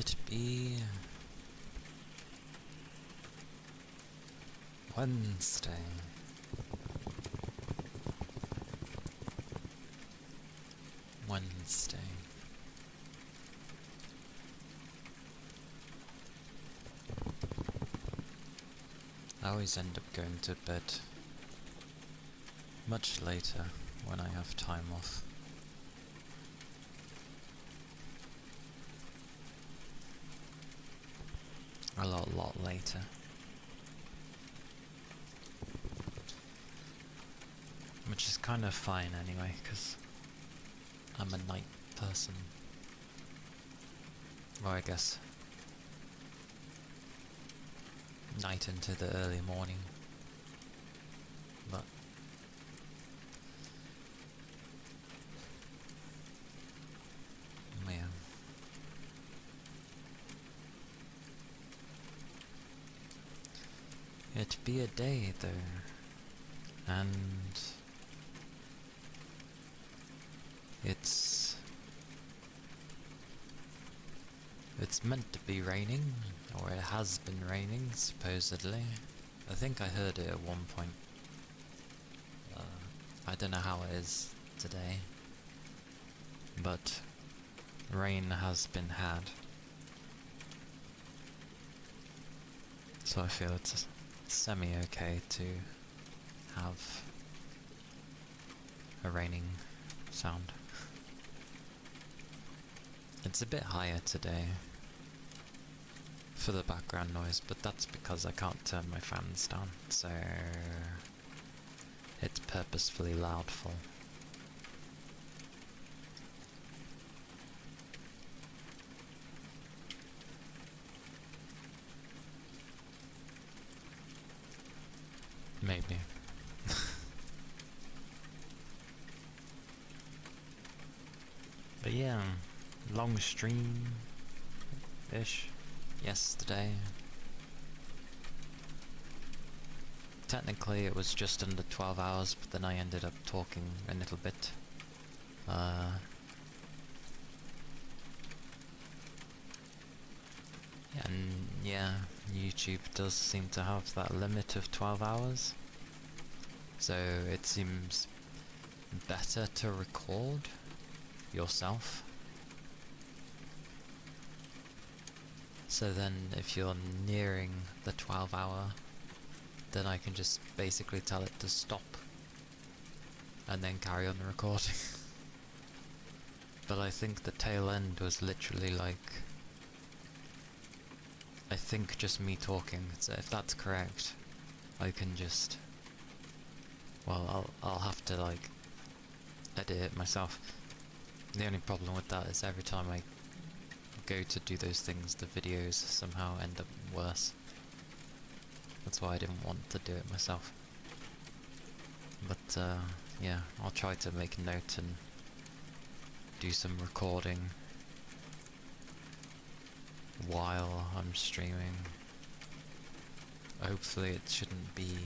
It be Wednesday. Wednesday. I always end up going to bed much later when I have time off. A lot later. Which is kind of fine anyway, because I'm a night person. Or I guess night into the early morning. But yeah. It be a day though, and it's meant to be raining, or it has been raining supposedly. I think I heard it at one point. I don't know how it is today, but rain has been had. So I feel it's semi-okay to have a raining sound. It's a bit higher today for the background noise, but that's because I can't turn my fans down, so it's purposefully loudful. Maybe. But yeah, long stream-ish yesterday. Technically it was just under 12 hours, but then I ended up talking a little bit. And yeah, YouTube does seem to have that limit of 12 hours. So it seems better to record yourself. So then if you're nearing the 12 hour, then I can just basically tell it to stop and then carry on recording. But I think the tail end was literally like, I think just me talking. So if that's correct, I can just, well, I'll have to like edit it myself. The only problem with that is every time I go to do those things, the videos somehow end up worse. That's why I didn't want to do it myself. But yeah, I'll try to make a note and do some recording while I'm streaming. Hopefully it shouldn't be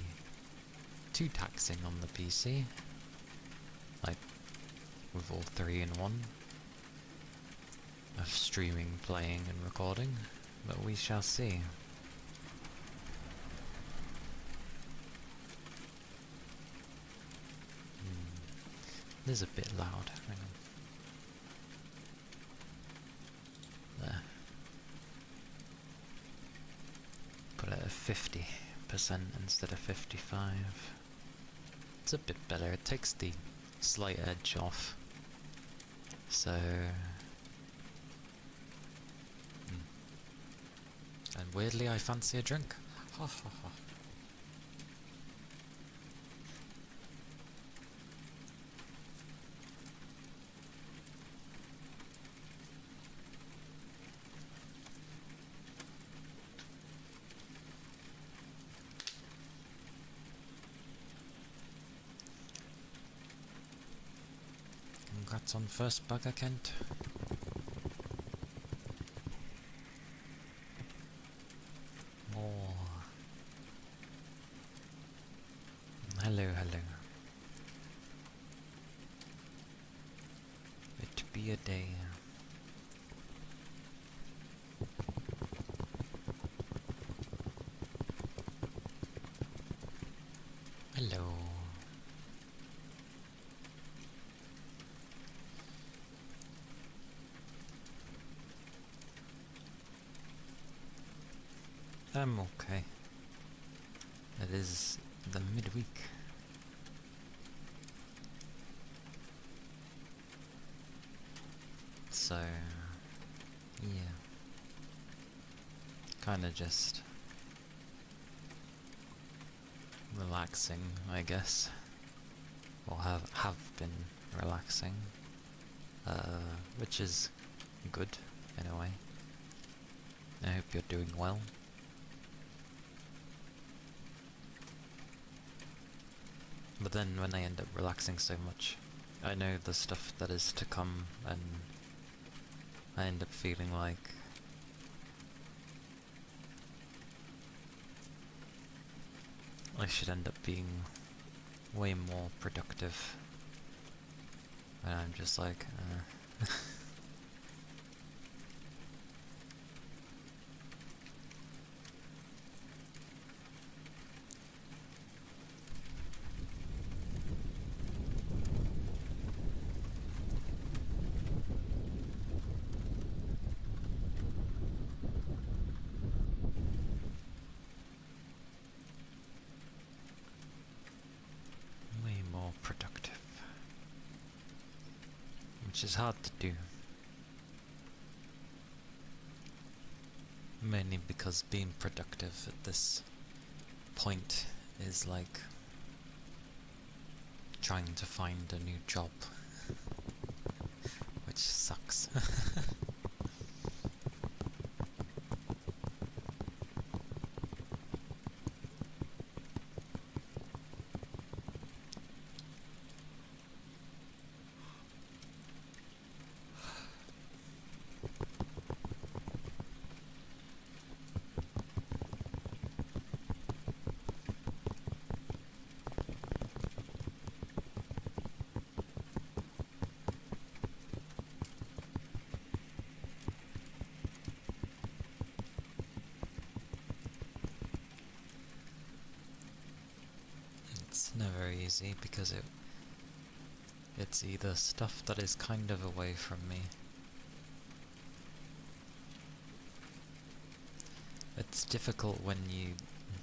too taxing on the PC, like with all 3 in 1 of streaming, playing and recording, but we shall see. It is a bit loud. Hang on. There. Put it at 50% instead of 55. It's a bit better. It takes the slight edge off. So... And weirdly I fancy a drink. Ha ha ha. Congrats on first bugger, Kent. Oh. Hello, hello. It be a day. I'm okay. It is the midweek. So, yeah. Kinda just relaxing, I guess. Or have been relaxing. Which is good, in a way. I hope you're doing well. But then when I end up relaxing so much, I know the stuff that is to come, and I end up feeling like I should end up being way more productive. And I'm just like, way more productive. Which is hard to do. Mainly because being productive at this point is like trying to find a new job. Which sucks. It's never easy because it's either stuff that is kind of away from me. It's difficult when you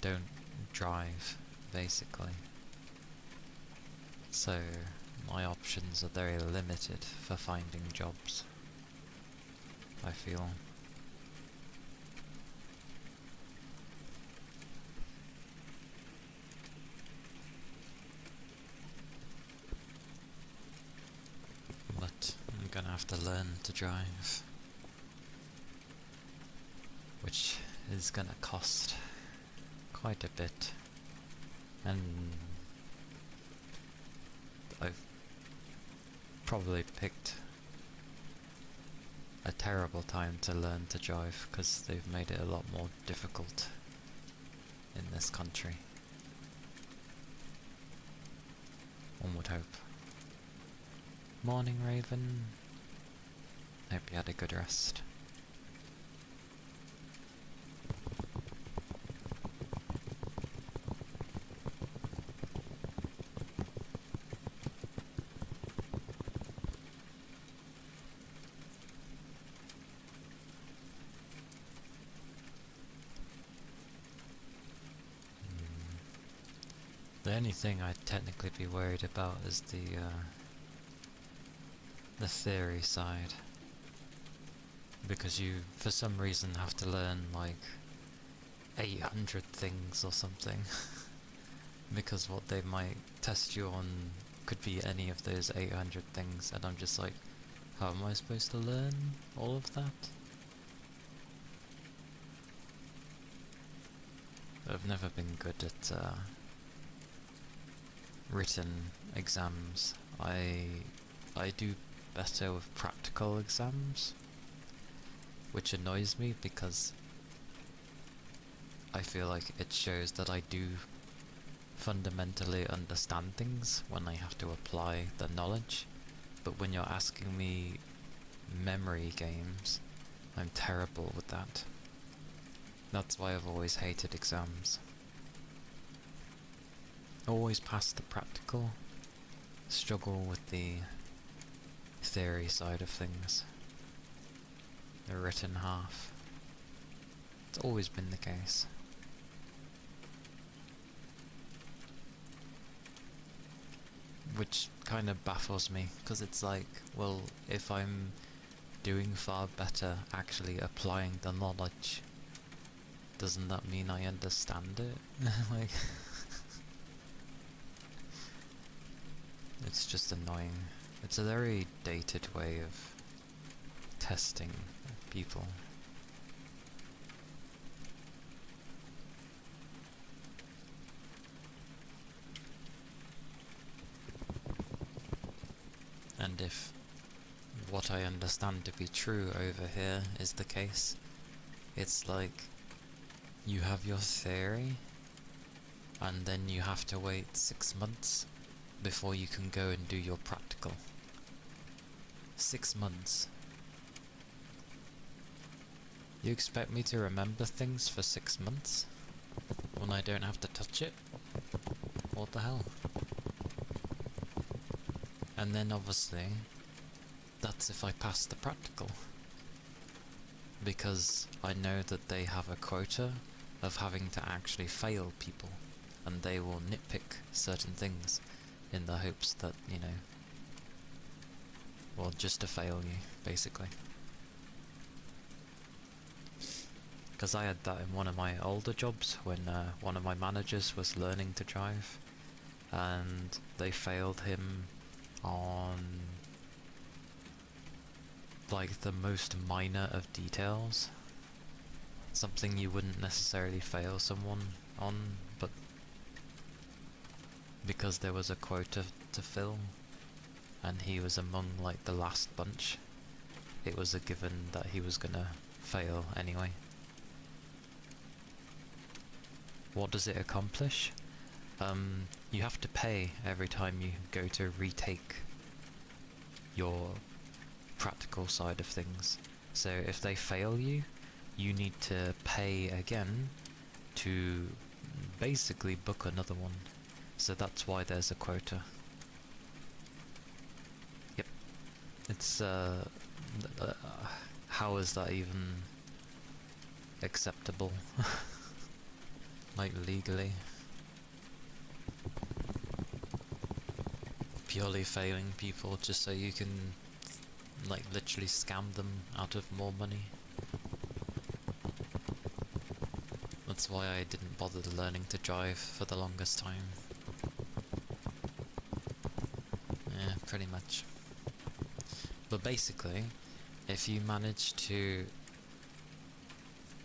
don't drive, basically. So my options are very limited for finding jobs, I feel. But I'm gonna have to learn to drive, which is gonna cost quite a bit, and I've probably picked a terrible time to learn to drive because they've made it a lot more difficult in this country. One would hope. Morning, Raven. Hope you had a good rest. The only thing I'd technically be worried about is the theory side, because you for some reason have to learn like 800 things or something because what they might test you on could be any of those 800 things, and I'm just like, how am I supposed to learn all of that? I've never been good at written exams. I do better with practical exams, which annoys me because I feel like it shows that I do fundamentally understand things when I have to apply the knowledge, but when you're asking me memory games, I'm terrible with that. That's why I've always hated exams. always pass the practical, struggle with the theory side of things. The written half. It's always been the case. Which kind of baffles me, because it's like, well, if I'm doing far better actually applying the knowledge, doesn't that mean I understand it? Like, it's just annoying. It's a very dated way of testing people. And if what I understand to be true over here is the case, it's like you have your theory and then you have to wait 6 months before you can go and do your practical. 6 months. You expect me to remember things for 6 months when I don't have to touch it? What the hell? And then obviously, that's if I pass the practical. Because I know that they have a quota of having to actually fail people, and they will nitpick certain things in the hopes that, you know, well, just to fail you, basically. Because I had that in one of my older jobs when one of my managers was learning to drive, and they failed him on like the most minor of details. Something you wouldn't necessarily fail someone on, but because there was a quota to fill and he was among like the last bunch, it was a given that he was gonna fail anyway. What does it accomplish? You have to pay every time you go to retake your practical side of things. So if they fail you, you need to pay again to basically book another one. So that's why there's a quota. Yep. It's how is that even acceptable? Like legally. Purely failing people just so you can like literally scam them out of more money. That's why I didn't bother learning to drive for the longest time. Yeah, pretty much. But basically, if you manage to...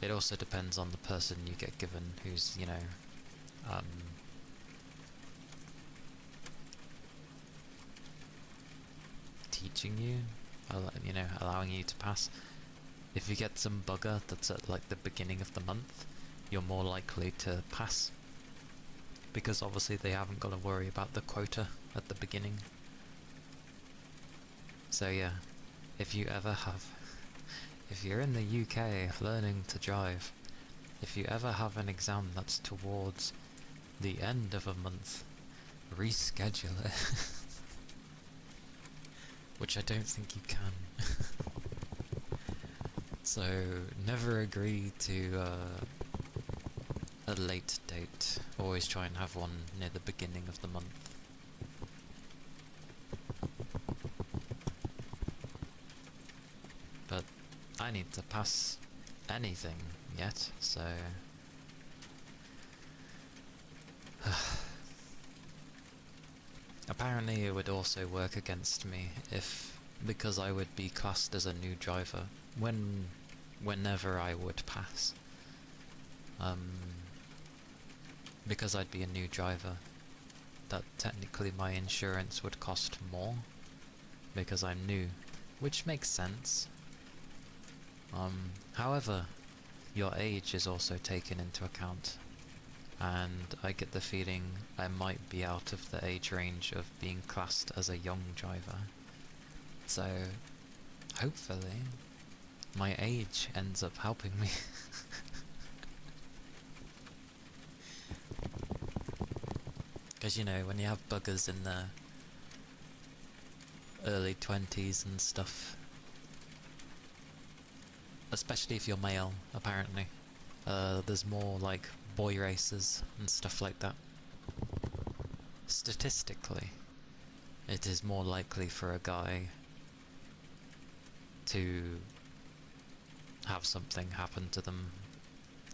It also depends on the person you get given who's, you know, teaching you, you know, allowing you to pass. If you get some bugger that's at like the beginning of the month, you're more likely to pass. Because obviously they haven't got to worry about the quota at the beginning. So yeah, if you ever have... If you're in the UK learning to drive, if you ever have an exam that's towards the end of a month, reschedule it. Which I don't think you can. So never agree to a late date. Always try and have one near the beginning of the month. But I need to pass anything yet, so... Apparently it would also work against me if, because I would be classed as a new driver whenever I would pass. Because I'd be a new driver, that technically my insurance would cost more because I'm new, which makes sense. However, your age is also taken into account, and I get the feeling I might be out of the age range of being classed as a young driver. So, hopefully, my age ends up helping me. Because, you know, when you have buggers in their early 20s and stuff, especially if you're male, apparently, there's more, like, boy races and stuff like that. Statistically, it is more likely for a guy to have something happen to them.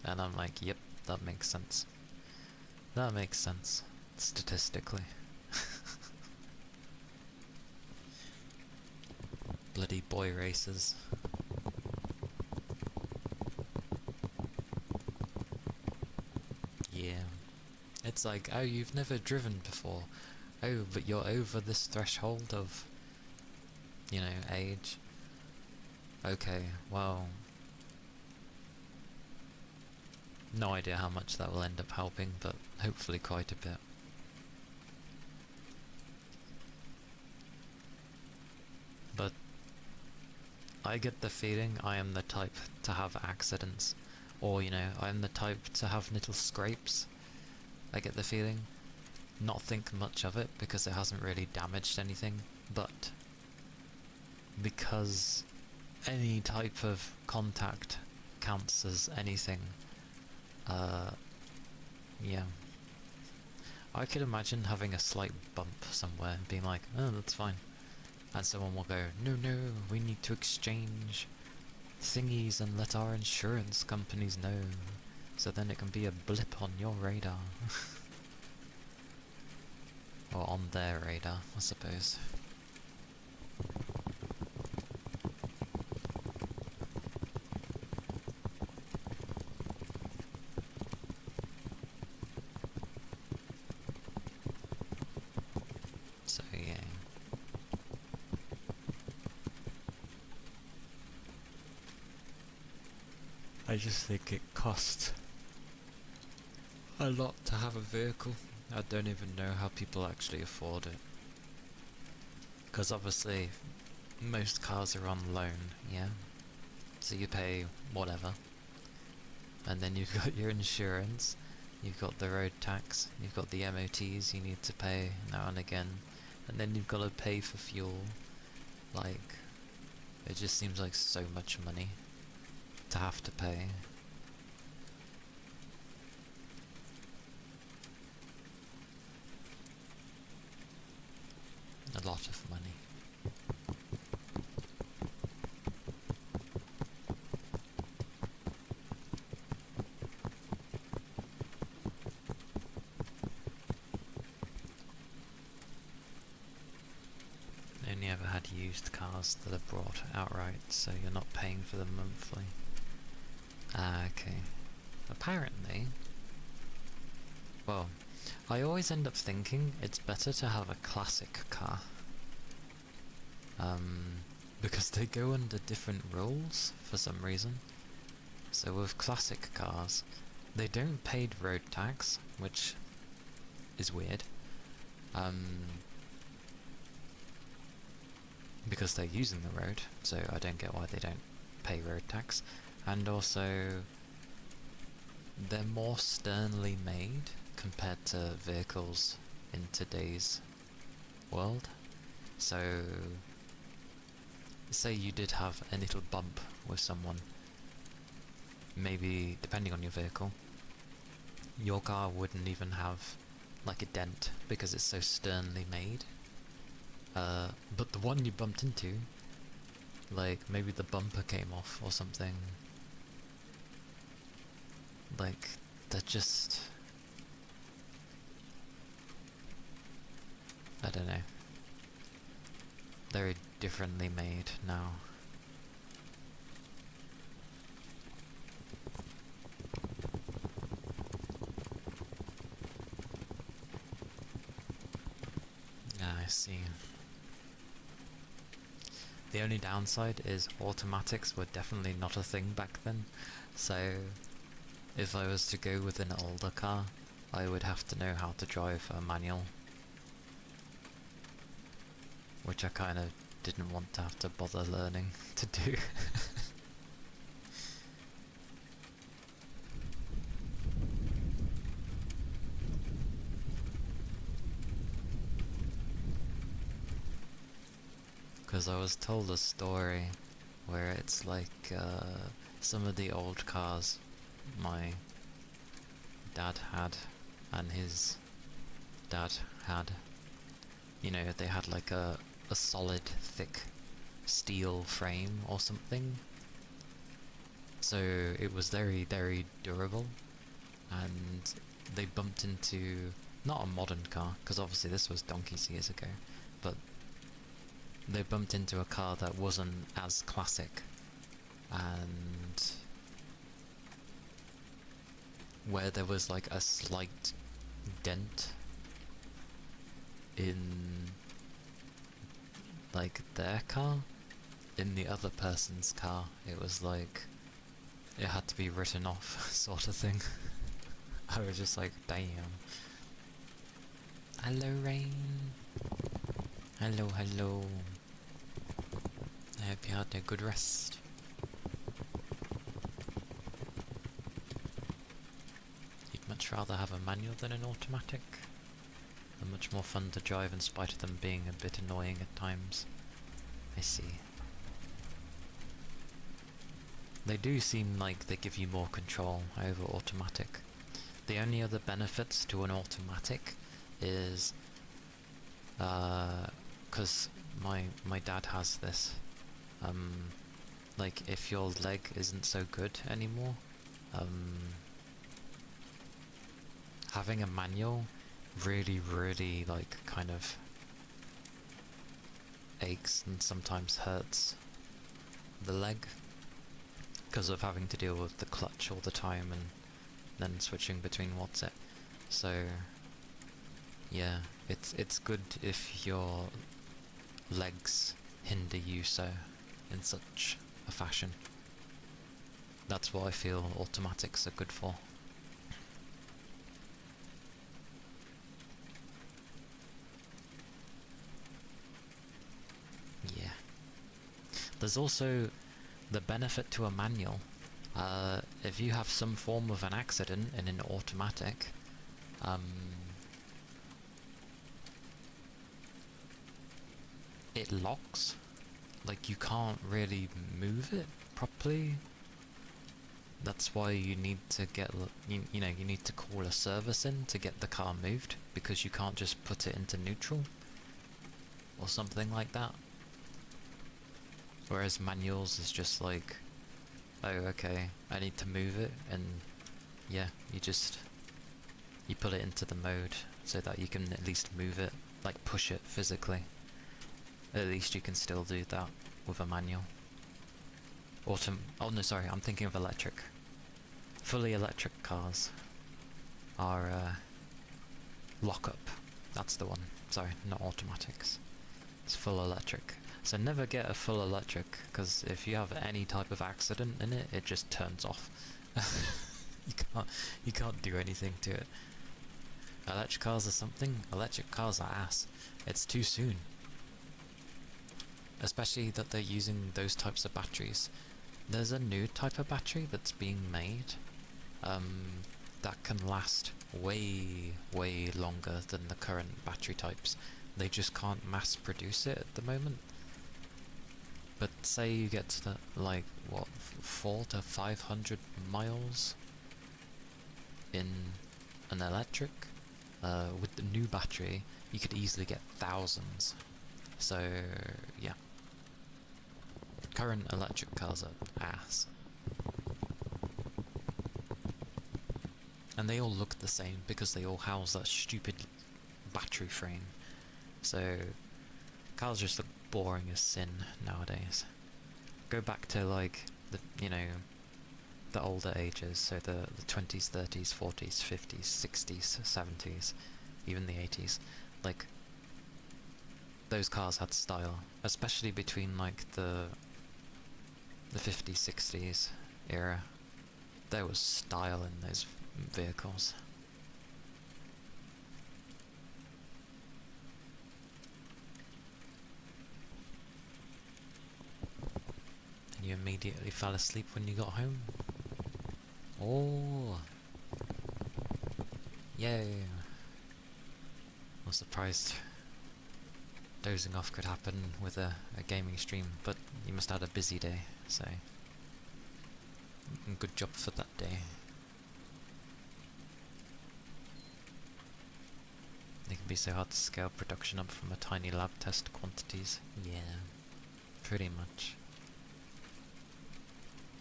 And I'm like, yep, that makes sense. That makes sense, statistically. Bloody boy races. Yeah. It's like, oh, you've never driven before. Oh, but you're over this threshold of, you know, age. Okay, well, no idea how much that will end up helping, but hopefully quite a bit. But I get the feeling I am the type to have accidents, or, you know, I am the type to have little scrapes. I get the feeling. Not think much of it because it hasn't really damaged anything, but because any type of contact counts as anything, yeah. I could imagine having a slight bump somewhere and being like, oh, that's fine. And someone will go, no, no, we need to exchange thingies and let our insurance companies know, so then it can be a blip on your radar. Or on their radar, I suppose. So yeah. I just think it costs a lot to have a vehicle. I don't even know how people actually afford it. Because obviously, most cars are on loan, yeah? So you pay whatever. And then you've got your insurance, you've got the road tax, you've got the MOTs you need to pay now and again. And then you've got to pay for fuel. Like, it just seems like so much money to have to pay. A lot of money. I only ever had used cars that are bought outright, so you're not paying for them monthly. Ah, okay. Apparently, well, I always end up thinking it's better to have a classic car. Because they go under different rules for some reason. So with classic cars, they don't pay road tax, which is weird. Because they're using the road, so I don't get why they don't pay road tax. And also, they're more sternly made compared to vehicles in today's world. So, say you did have a little bump with someone, maybe depending on your vehicle, your car wouldn't even have like a dent because it's so sternly made. But the one you bumped into, like maybe the bumper came off or something, like they're just, I don't know, very differently made now. Yeah, I see. The only downside is automatics were definitely not a thing back then, so if I was to go with an older car, I would have to know how to drive a manual, which I kind of didn't want to have to bother learning to do. because I was told a story where it's like some of the old cars my dad had and his dad had, you know, they had like a solid thick steel frame or something, so it was very, very durable, and they bumped into, not a modern car, because obviously this was donkeys years ago, but they bumped into a car that wasn't as classic, and where there was like a slight dent in like their car, in the other person's car, it was like it had to be written off sort of thing. I was just like, damn. Hello, Rain. Hello, hello. I hope you had a good rest. You'd much rather have a manual than an automatic? They're much more fun to drive in spite of them being a bit annoying at times. I see. They do seem like they give you more control over automatic. The only other benefits to an automatic is, because my dad has this, like if your leg isn't so good anymore, having a manual really like kind of aches and sometimes hurts the leg because of having to deal with the clutch all the time and then switching between what's it. So yeah, it's good if your legs hinder you so in such a fashion. That's what I feel automatics are good for. Yeah. There's also the benefit to a manual. If you have some form of an accident in an automatic, it locks. Like you can't really move it properly. That's why you need to get, you know, you need to call a service in to get the car moved, because you can't just put it into neutral or something like that. Whereas manuals is just like, oh okay, I need to move it, and yeah, you put it into the mode so that you can at least move it, like push it physically. At least you can still do that with a manual. Oh no, sorry, I'm thinking of electric. Fully electric cars are lock-up. That's the one. Sorry, not automatics. It's full electric. So never get a full electric, because if you have any type of accident in it, it just turns off. You can't do anything to it. Electric cars are something. Electric cars are ass. It's too soon. Especially that they're using those types of batteries. There's a new type of battery that's being made that can last way longer than the current battery types. They just can't mass produce it at the moment. But say you get to like what, 400 to 500 miles in an electric, with the new battery you could easily get thousands. So yeah, current electric cars are ass. And they all look the same because they all house that stupid battery frame. So cars just look boring as sin nowadays. Go back to like the, you know, the older ages, so the 20s, 30s, 40s, 50s, 60s, 70s, even the 80s. Like those cars had style, especially between like the 50s, 60s era. There was style in those vehicles. And you immediately fell asleep when you got home? Oh! Yay! I was surprised. dozing off could happen with a gaming stream, but you must have had a busy day, so good job for that day. It can be so hard to scale production up from a tiny lab test quantities. Yeah, pretty much.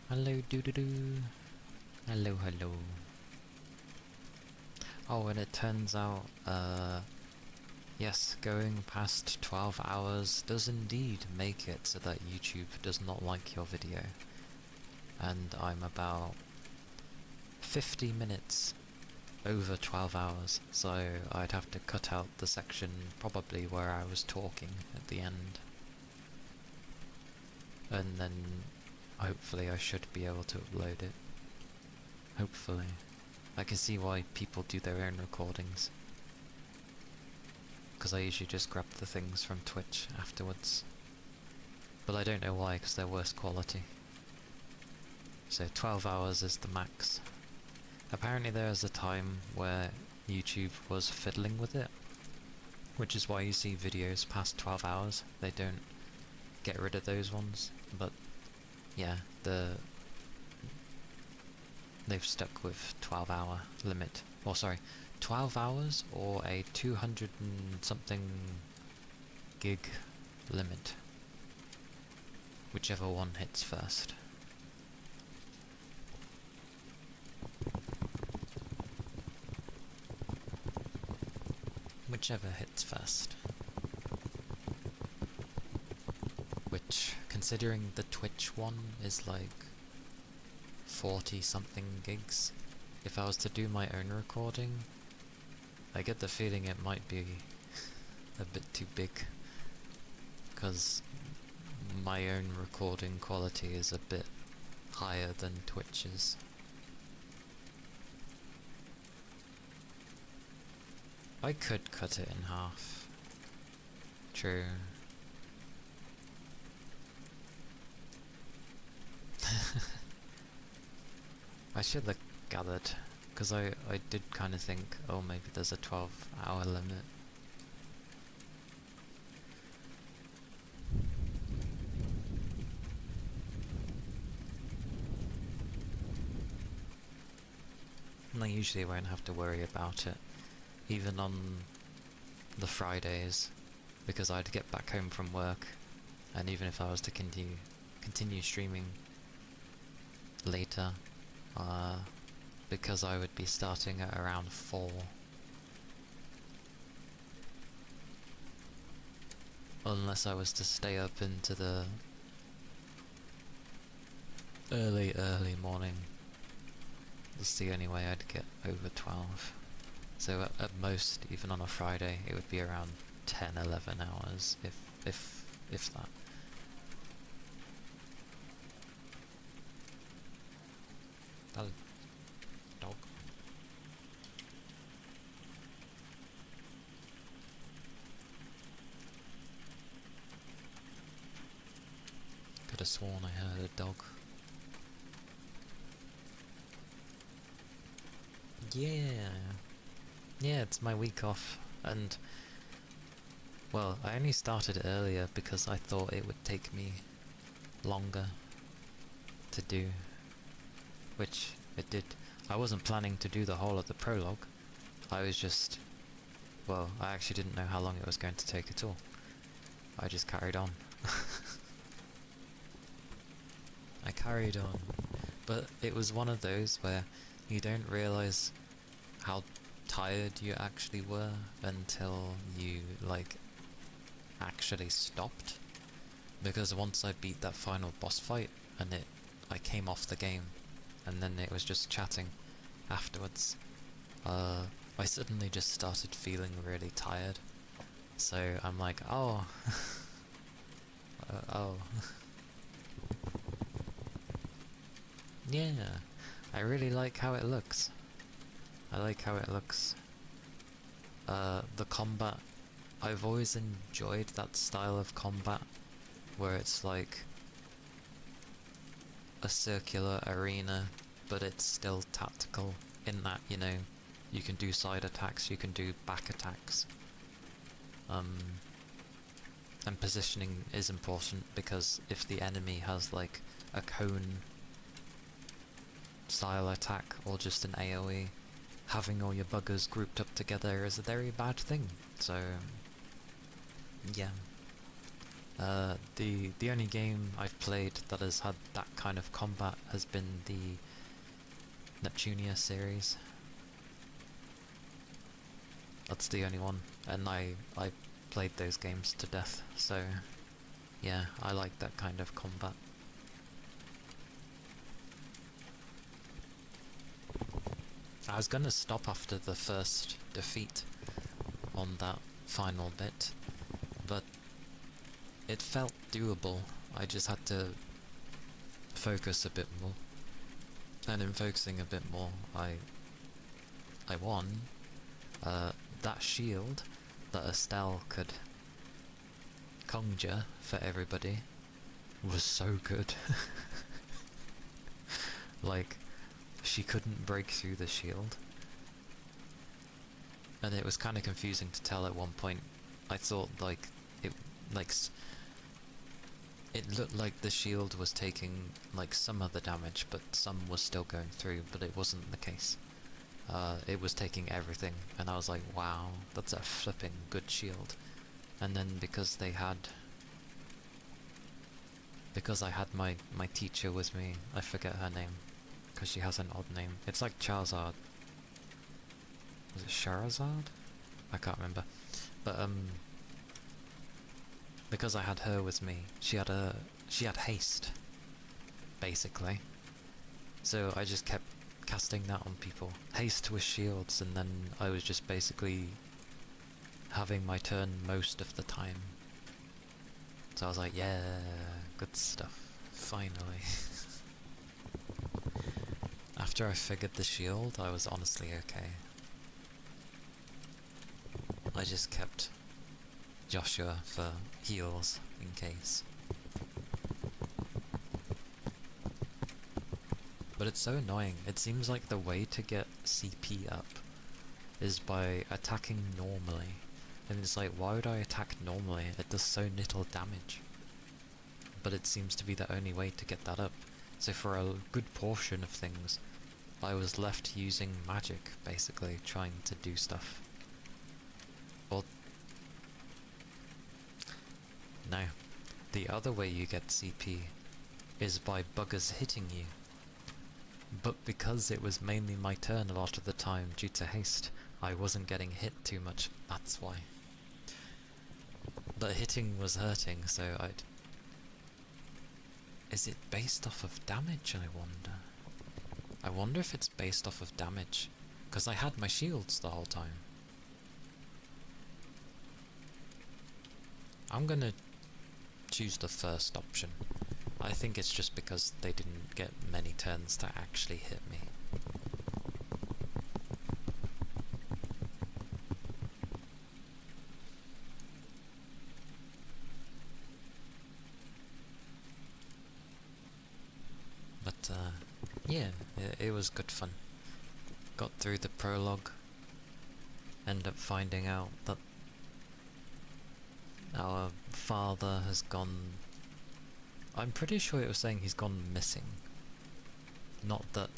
Hello doo-doo-doo. Hello, hello. Oh, and it turns out, yes, going past 12 hours does indeed make it so that YouTube does not like your video. And I'm about 50 minutes over 12 hours, so I'd have to cut out the section probably where I was talking at the end. And then hopefully I should be able to upload it. Hopefully. I can see why people do their own recordings. Because I usually just grab the things from Twitch afterwards. But I don't know why, because they're worse quality. So 12 hours is the max. Apparently there is a time where YouTube was fiddling with it, which is why you see videos past 12 hours. They don't get rid of those ones, but yeah, they've stuck with 12-hour limit. Or sorry, 12 hours or a 200 and something gig limit. Whichever one hits first. Whichever hits first. Which, considering the Twitch one is like 40 something gigs, if I was to do my own recording, I get the feeling it might be a bit too big, because my own recording quality is a bit higher than Twitch's. I could cut it in half. True. I should have gathered, because I did kind of think, oh, maybe there's a 12-hour limit. And I usually won't have to worry about it, even on the Fridays, because I'd get back home from work, and even if I was to continue streaming later, because I would be starting at around 4. Unless I was to stay up into the early morning. That's the only way I'd get over 12. So at most, even on a Friday, it would be around 10, 11 hours, if that. That dog. Could have sworn I heard a dog. Yeah, it's my week off, and well, I only started earlier because I thought it would take me longer to do, which it did. I wasn't planning to do the whole of the prologue. I was just, well, I actually didn't know how long it was going to take at all. I just carried on. I carried on, but it was one of those where you don't realise how tired you actually were until you, like, actually stopped. Because once I beat that final boss fight, and I came off the game, and then it was just chatting afterwards, I suddenly just started feeling really tired. So I'm like, oh, oh. Yeah, I really like how it looks. I like how it looks. The combat, I've always enjoyed that style of combat, where it's like a circular arena, but it's still tactical in that, you know, you can do side attacks, you can do back attacks. And positioning is important because if the enemy has like a cone style attack or just an AoE, having all your buggers grouped up together is a very bad thing. So yeah. The only game I've played that has had that kind of combat has been the Neptunia series. That's the only one, and I played those games to death, so yeah, I like that kind of combat. I was gonna stop after the first defeat on that final bit, but it felt doable. I just had to focus a bit more, and in focusing a bit more, I won. That shield that Estelle could conjure for everybody was so good. Like, she couldn't break through the shield, and it was kind of confusing to tell at one point. I thought like it looked like the shield was taking like some of the damage, but some was still going through, but it wasn't the case. It was taking everything, and I was like, wow, that's a flipping good shield. And then because I had my teacher with me, I forget her name, because she has an odd name. It's like Charizard. Was it Charizard? I can't remember. But because I had her with me, she had haste, basically. So I just kept casting that on people. Haste with shields, and then I was just basically having my turn most of the time. So I was like, yeah, good stuff. Finally. After I figured the shield, I was honestly okay. I just kept Joshua for heals, in case. But it's so annoying. It seems like the way to get CP up is by attacking normally. And it's like, why would I attack normally? It does so little damage. But it seems to be the only way to get that up. So for a good portion of things, I was left using magic, basically, trying to do stuff. Or... no. The other way you get CP is by buggers hitting you. But because it was mainly my turn a lot of the time due to haste, I wasn't getting hit too much, that's why. But hitting was hurting, so I'd... Is it based off of damage, I wonder? I wonder if it's based off of damage, because I had my shields the whole time. I'm gonna choose the first option. I think it's just because they didn't get many turns to actually hit me. But yeah, it was good fun. Got through the prologue, ended up finding out that our father has gone... I'm pretty sure it was saying he's gone missing. Not that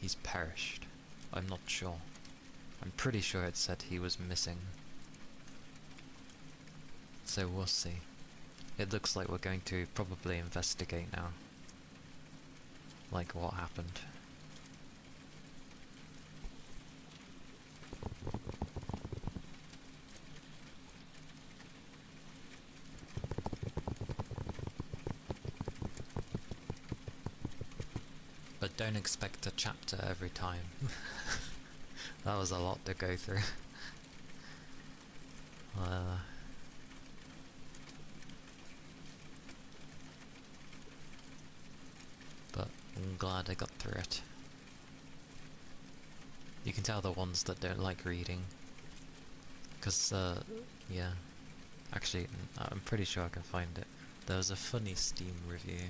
he's perished. I'm not sure. I'm pretty sure it said he was missing. So we'll see. It looks like we're going to probably investigate now. Like what happened. But don't expect a chapter every time. That was a lot to go through. But I'm glad I got through it. You can tell the ones that don't like reading. Because, yeah. Actually, I'm pretty sure I can find it. There was a funny Steam review.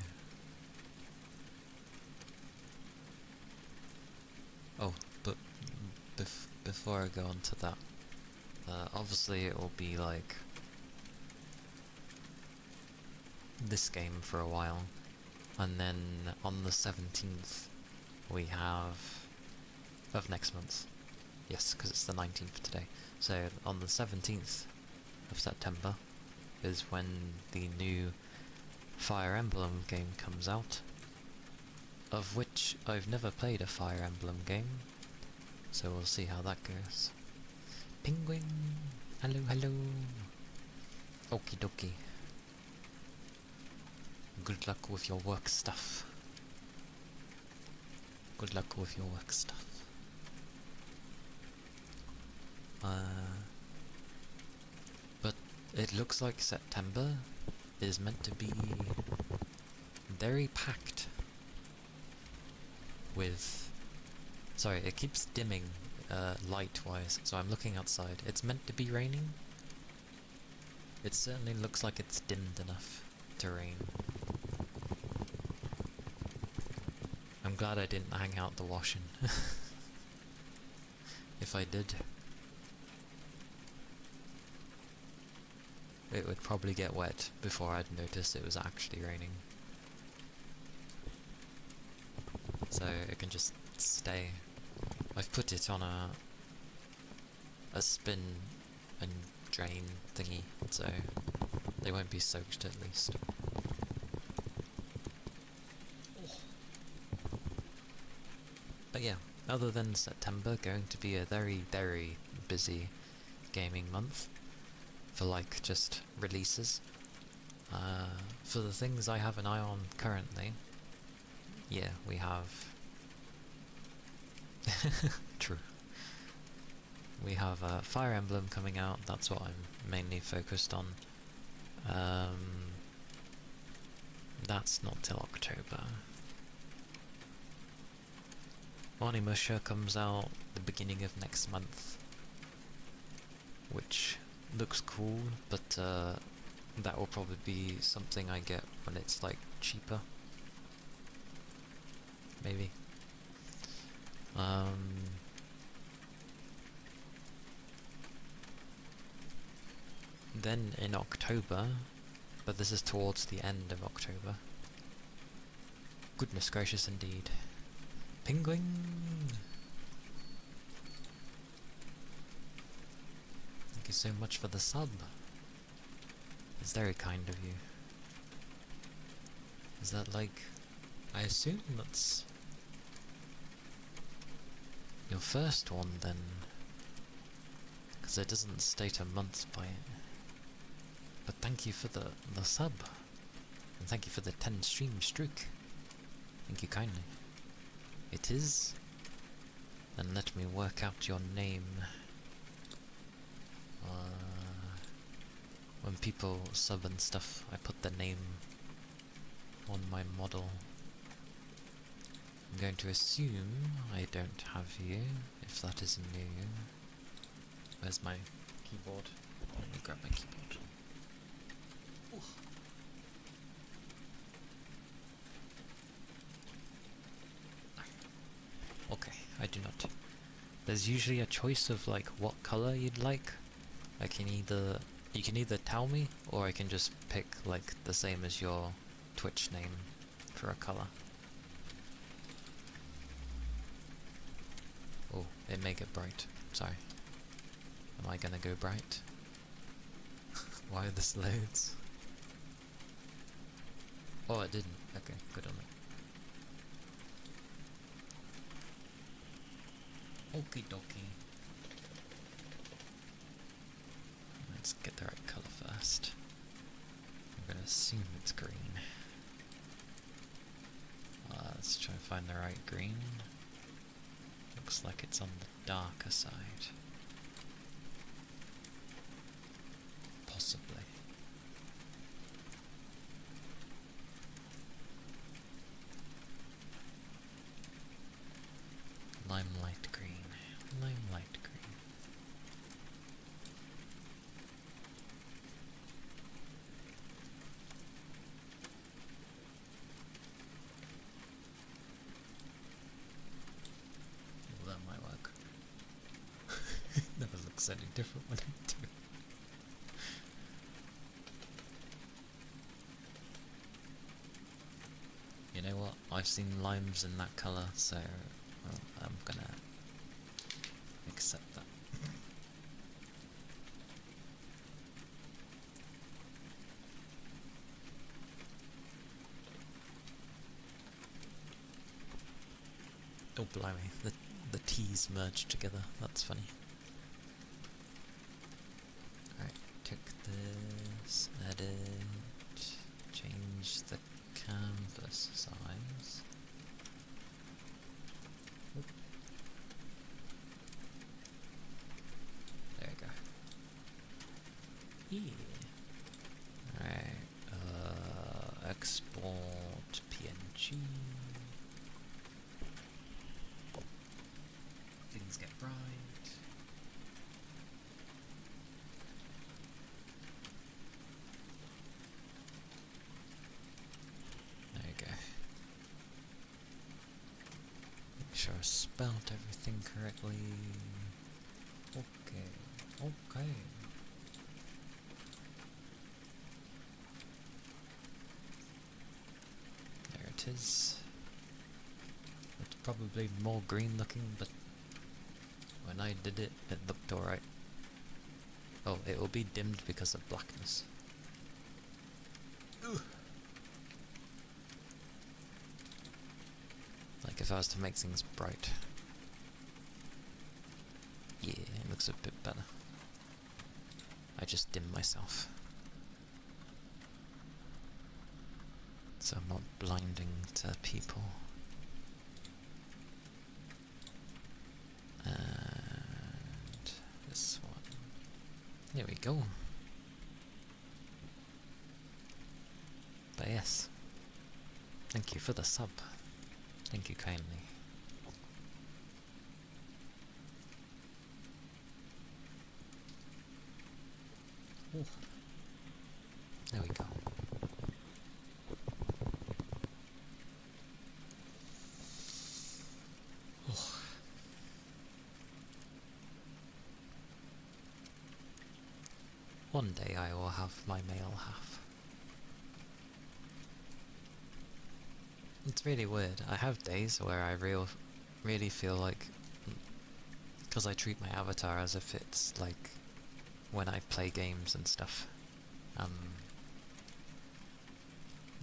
Oh, but before I go on to that, obviously it will be like this game for a while, and then on the 17th we have of next month. Yes, because it's the 19th today. So on the 17th of September is when the new Fire Emblem game comes out, of which I've never played a Fire Emblem game, so we'll see how that goes. Penguin! Hello, hello! Okie dokie. Good luck with your work stuff. Good luck with your work stuff. But it looks like September is meant to be very packed with... Sorry, it keeps dimming light-wise, so I'm looking outside. It's meant to be raining. It certainly looks like it's dimmed enough to rain. I'm glad I didn't hang out the washing. If I did, it would probably get wet before I'd noticed it was actually raining. So it can just stay. I've put it on a spin and drain thingy, so they won't be soaked at least. But yeah, other than September going to be a very, very busy gaming month for like just releases. For the things I have an eye on currently, yeah, we have... True. We have Fire Emblem coming out, that's what I'm mainly focused on. That's not till October. Onimusha comes out the beginning of next month, which looks cool, but that will probably be something I get when it's like cheaper. Maybe. Then in October, but this is towards the end of October. Goodness gracious indeed. Penguin! Thank you so much for the sub. It's very kind of you. Is that like... I assume that's... your first one then? Because it doesn't state a month by it. But thank you for the sub. And thank you for the 10 stream streak. Thank you kindly. It is? Then let me work out your name. When people sub and stuff, I put the name on my model. I'm going to assume I don't have you, if that is new. Where's my keyboard? Let me grab my keyboard. Okay, I do not. There's usually a choice of like what color you'd like. You can either tell me, or I can just pick like the same as your Twitch name for a color. Oh, it may get bright. Sorry. Am I gonna go bright? Why are this loads? Oh, it didn't. Okay, good on it. Okie dokie. Let's get the right colour first. I'm gonna assume it's green. Let's try and find the right green. Looks like it's on the darker side. Possibly. Limelight green. Limelight green. Well, that might work. Never looks any different when I do it. seen limes in that colour, so well, I'm gonna accept that. Oh blimey, the T's merged together, that's funny. Alright, tick this, edit, change the canvas size. Oop. There we go. Yeah. Alright, export PNG. Things get bright. There you go. Make sure I spelled everything correctly. Okay. Okay. There it is. It's probably more green looking, but when I did it, it looked alright. Oh, it will be dimmed because of blackness. Ugh. Like if I was to make things bright. Yeah, it looks a bit better. I just dimmed myself. So I'm not blinding to people. And this one. There we go. But yes. Thank you for the sub. Thank you kindly. Ooh. There we go. Oh. One day I will have my male half. It's really weird. I have days where I really feel like, because I treat my avatar as if it's like when I play games and stuff.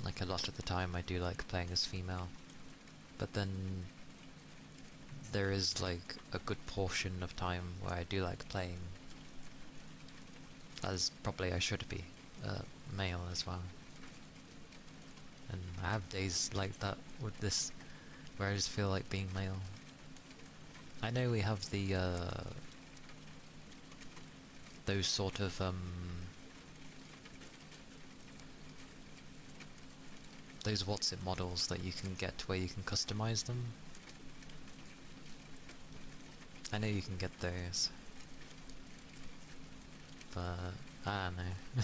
Like a lot of the time I do like playing as female, but then there is like a good portion of time where I do like playing as probably I should be male as well. And I have days like that with this where I just feel like being male. I know we have the those sort of those what's it models that you can get where you can customize them. I know you can get those, but I don't know.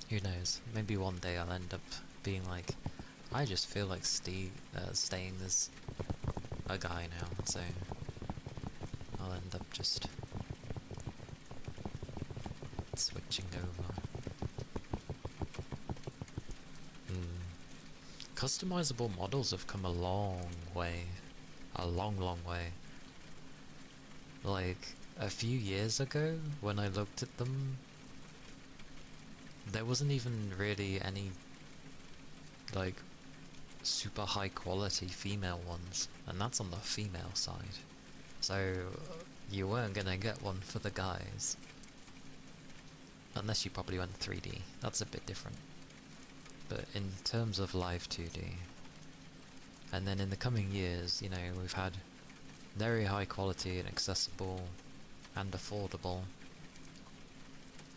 Who knows? Maybe one day I'll end up being like, I just feel like staying as a guy now, so I'll end up just switching over. Customizable models have come a long way. A long way. Like, a few years ago, when I looked at them, there wasn't even really any, like, super high quality female ones, and that's on the female side. So, you weren't gonna get one for the guys. Unless you probably went 3D, that's a bit different. But in terms of live 2D, and then in the coming years, you know, we've had very high quality and accessible and affordable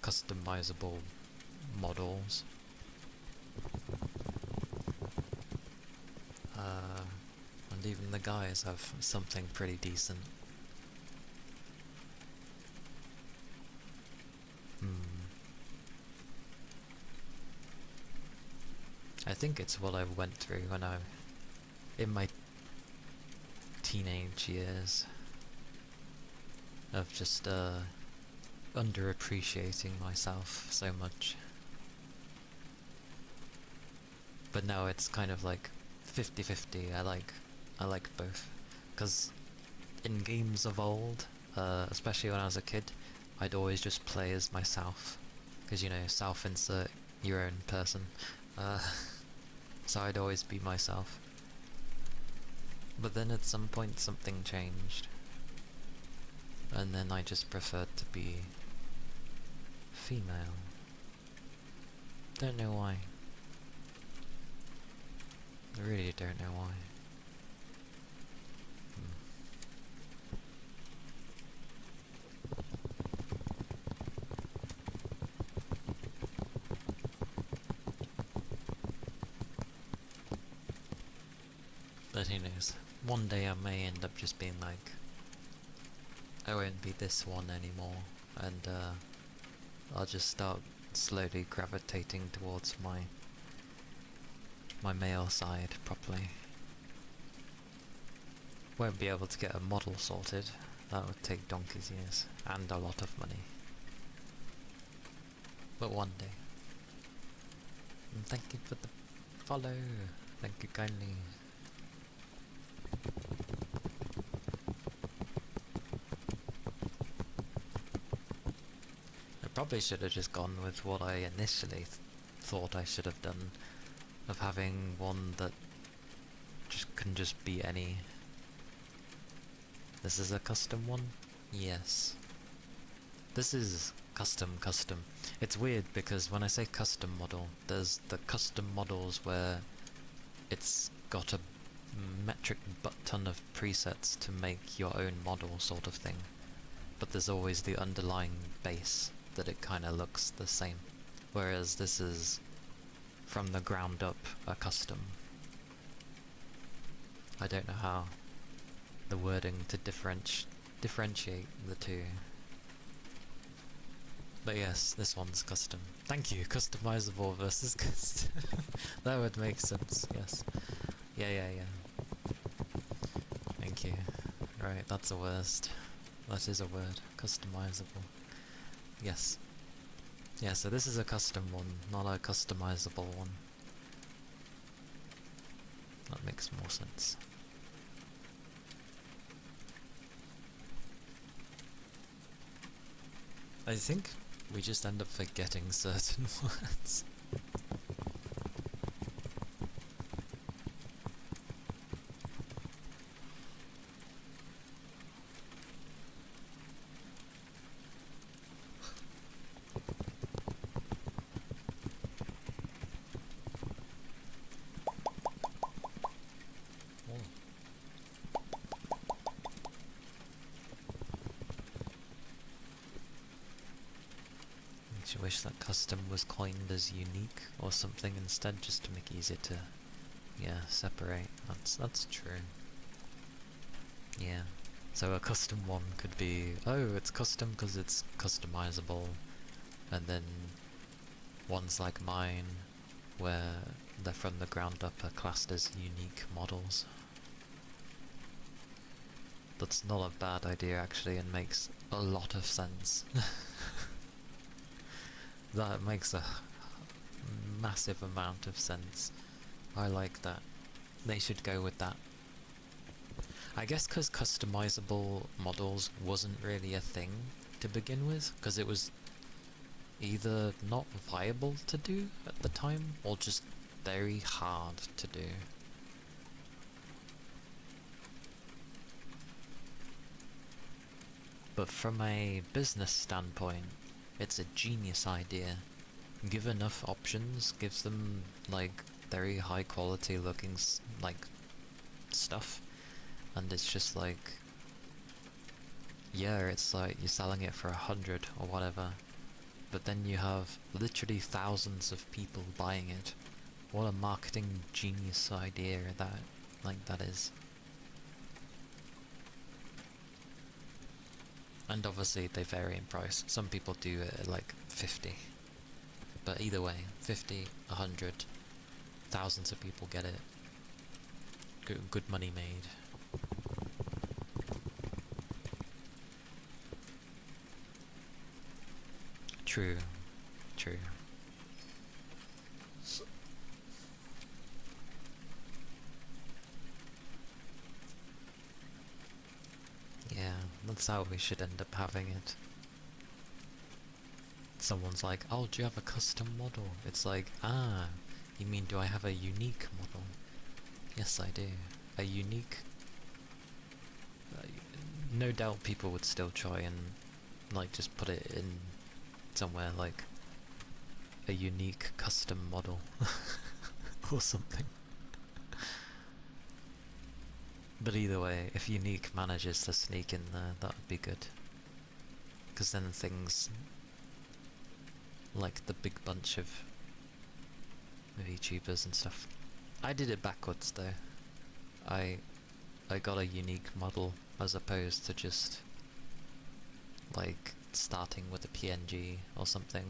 customizable models. And even the guys have something pretty decent. I think it's what I went through when in my teenage years of just underappreciating myself so much. But no, it's kind of like 50-50. I like both. Because in games of old, especially when I was a kid, I'd always just play as myself. Because, you know, self-insert your own person. So I'd always be myself. But then at some point something changed. And then I just preferred to be female. Don't know why. I really don't know why. But who knows? One day I may end up just being like, I won't be this one anymore, and I'll just start slowly gravitating towards my male side properly. Won't be able to get a model sorted. That would take donkey's years and a lot of money. But one day. And thank you for the follow. Thank you kindly. I probably should have just gone with what I initially thought I should have done, of having one that can just be any. This is a custom one? Yes. This is custom. It's weird because when I say custom model, there's the custom models where it's got a metric ton of presets to make your own model sort of thing. But there's always the underlying base that it kinda looks the same. Whereas this is from the ground up a custom. I don't know how the wording to differentiate the two. But yes, this one's custom. Thank you, customizable versus custom. That would make sense, yes. Yeah. Thank you. Right, that's a word. That is a word. Customizable. Yes. Yeah, so this is a custom one, not a customizable one. That makes more sense. I think we just end up forgetting certain words. I wish that custom was coined as unique or something instead, just to make it easier to, separate. That's true. Yeah. So a custom one could be, oh, it's custom because it's customizable, and then ones like mine, where they're from the ground up, are classed as unique models. That's not a bad idea actually, and makes a lot of sense. That makes a massive amount of sense. I like that. They should go with that. I guess because customizable models wasn't really a thing to begin with, because it was either not viable to do at the time, or just very hard to do. But from a business standpoint, it's a genius idea. Give enough options, gives them like very high quality looking like stuff, and it's just like, yeah, it's like you're selling it for 100 or whatever, but then you have literally thousands of people buying it. What a marketing genius idea that is. And obviously they vary in price. Some people do it at like 50. But either way, 50, 100, thousands of people get it. Good money made. True. That's how we should end up having it. Someone's like, oh, do you have a custom model? It's like, ah, you mean do I have a unique model? Yes, I do. A unique... no doubt people would still try and, like, just put it in somewhere, like, a unique custom model. Or something. But either way, if unique manages to sneak in there, that would be good. Because then things like the big bunch of VTubers and stuff. I did it backwards though. I got a unique model as opposed to just like starting with a PNG or something.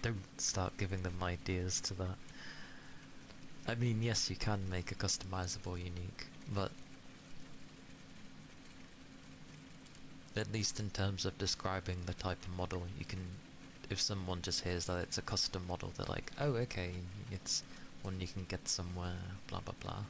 Don't start giving them ideas to that. I mean, yes, you can make a customizable unique, but at least in terms of describing the type of model, you can, if someone just hears that it's a custom model, they're like, oh, okay, it's one you can get somewhere, blah blah blah.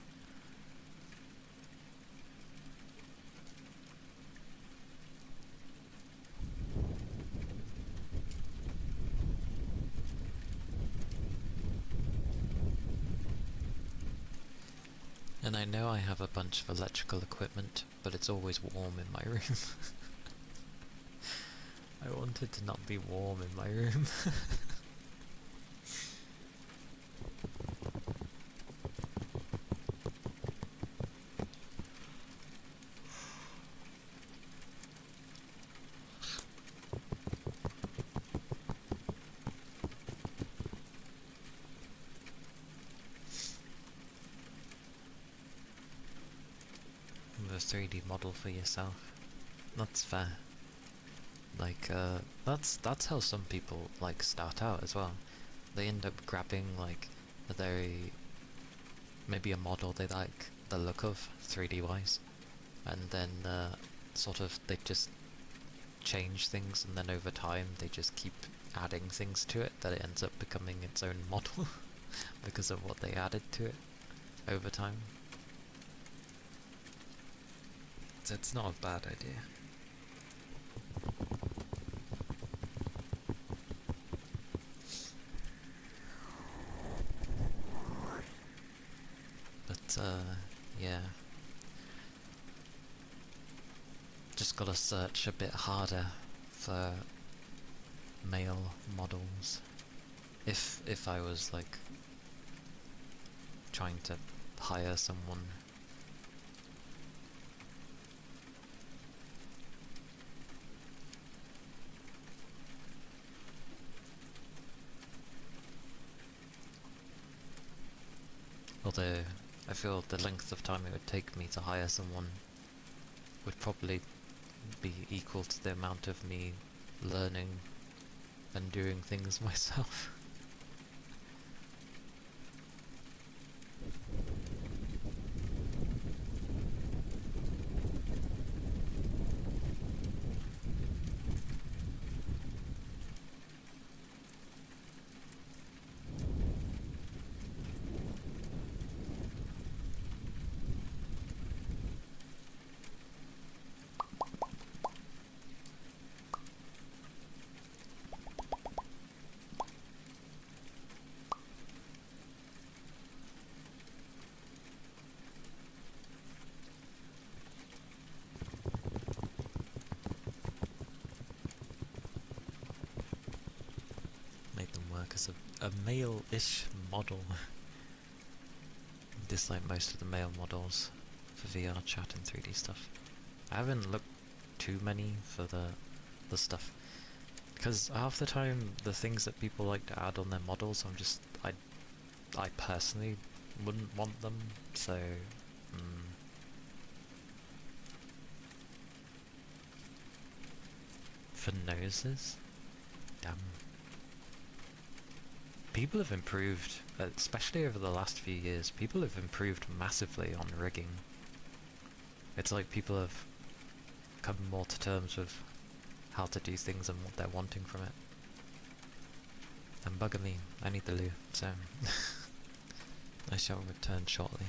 And I know I have a bunch of electrical equipment, but it's always warm in my room. I want it to not be warm in my room. A 3D model for yourself. That's fair. Like, that's how some people, like, start out as well. They end up grabbing, like, maybe a model they like the look of, 3D wise, and then, sort of, they just change things, and then over time they just keep adding things to it, that it ends up becoming its own model, because of what they added to it over time. So it's not a bad idea. But, yeah. Just gotta search a bit harder for male models. If I was, like, trying to hire someone. Although, I feel the length of time it would take me to hire someone would probably be equal to the amount of me learning and doing things myself. Make them work as a male-ish model. Dislike most of the male models for VR chat and 3D stuff. I haven't looked too many for the stuff, because half the time the things that people like to add on their models, I personally wouldn't want them, so for noses? Damn. People have improved, especially over the last few years, people have improved massively on rigging. It's like people have come more to terms with how to do things and what they're wanting from it. And bugger me, I need the loo, so I shall return shortly.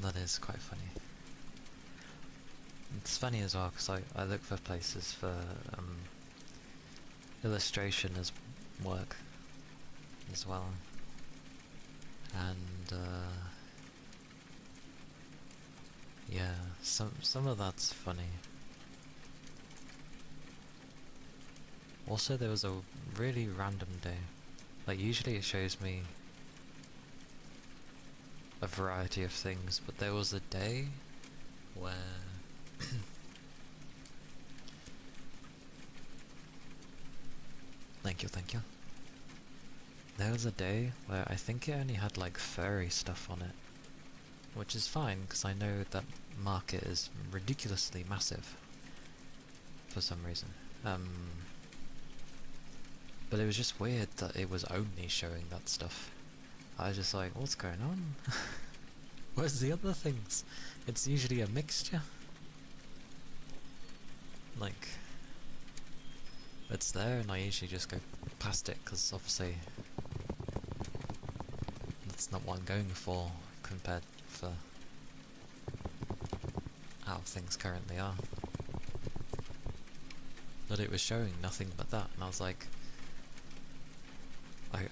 That is quite funny. It's funny as well because I look for places for illustration as work as well, and yeah, some of that's funny. Also, there was a really random day. Like, usually it shows me a variety of things, but there was a day where thank you, thank you. There was a day where I think it only had like furry stuff on it, which is fine because I know that market is ridiculously massive for some reason. But it was just weird that it was only showing that stuff. I was just like, what's going on? Where's the other things? It's usually a mixture. Like, it's there and I usually just go past it because obviously that's not what I'm going for compared for how things currently are. But it was showing nothing but that, and I was like,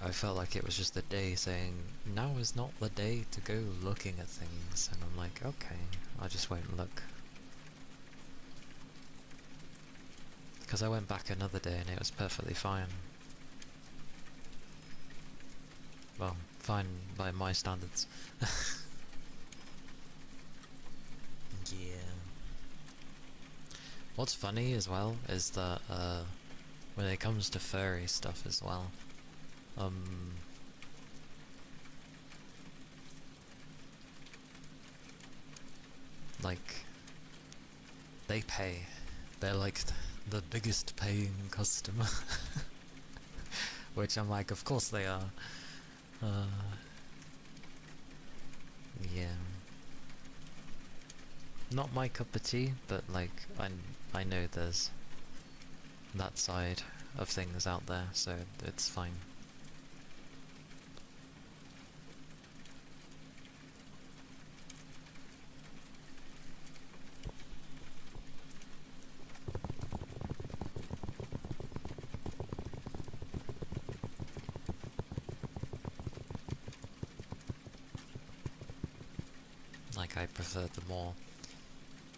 I felt like it was just a day saying, now is not the day to go looking at things, and I'm like, okay, I just won't look. Because I went back another day and it was perfectly fine. Well, fine by my standards. Yeah. What's funny as well is that when it comes to furry stuff as well, like, they pay. They're like the biggest paying customer. Which I'm like, of course they are. Yeah. Not my cup of tea, but like, I know there's that side of things out there, so it's fine. Like, I prefer the more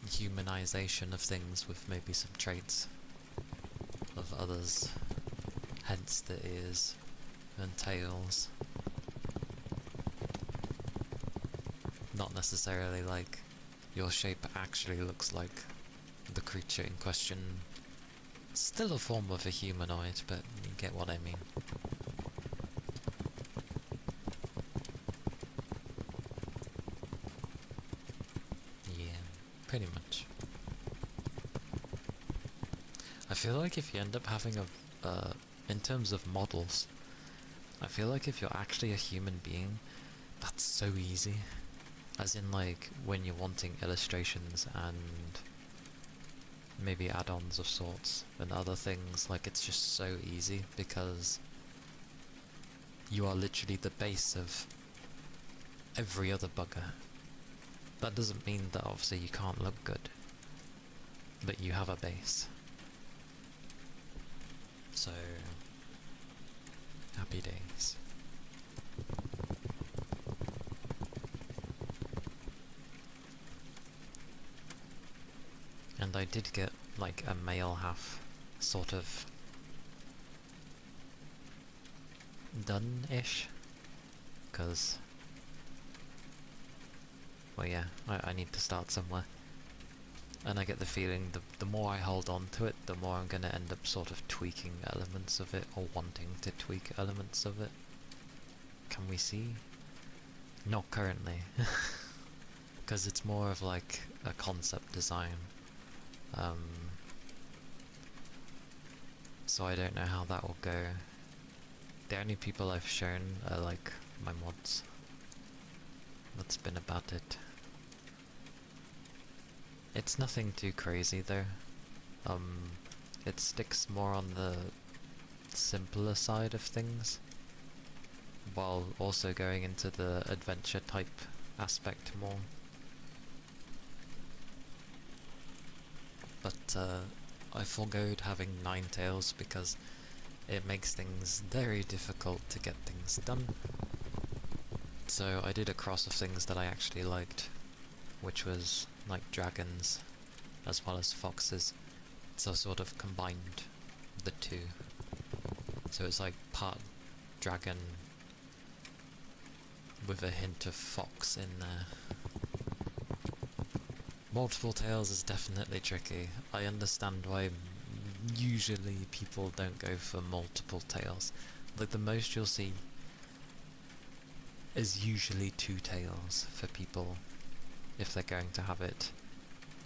humanization of things with maybe some traits of others, hence the ears and tails. Not necessarily like your shape actually looks like the creature in question. Still a form of a humanoid, but you get what I mean. Yeah, pretty much. I feel like if you end up having in terms of models, I feel like if you're actually a human being, that's so easy. As in, like, when you're wanting illustrations and maybe add-ons of sorts and other things, like, it's just so easy because you are literally the base of every other bugger. That doesn't mean that obviously you can't look good, but you have a base. So, happy days. And I did get, like, a male half sort of done-ish, because, well, yeah, I need to start somewhere. And I get the feeling the more I hold on to it, the more I'm going to end up sort of tweaking elements of it, or wanting to tweak elements of it. Can we see? Not currently. Because it's more of like a concept design. So I don't know how that will go. The only people I've shown are like my mods. That's been about it. It's nothing too crazy though. It sticks more on the simpler side of things, while also going into the adventure type aspect more. but I foregoed having 9 tails because it makes things very difficult to get things done. So I did a cross of things that I actually liked, which was like dragons as well as foxes. So I sort of combined the two. So it's like part dragon with a hint of fox in there. Multiple tails is definitely tricky. I understand why usually people don't go for multiple tails. Like the most you'll see is usually 2 tails for people if they're going to have it.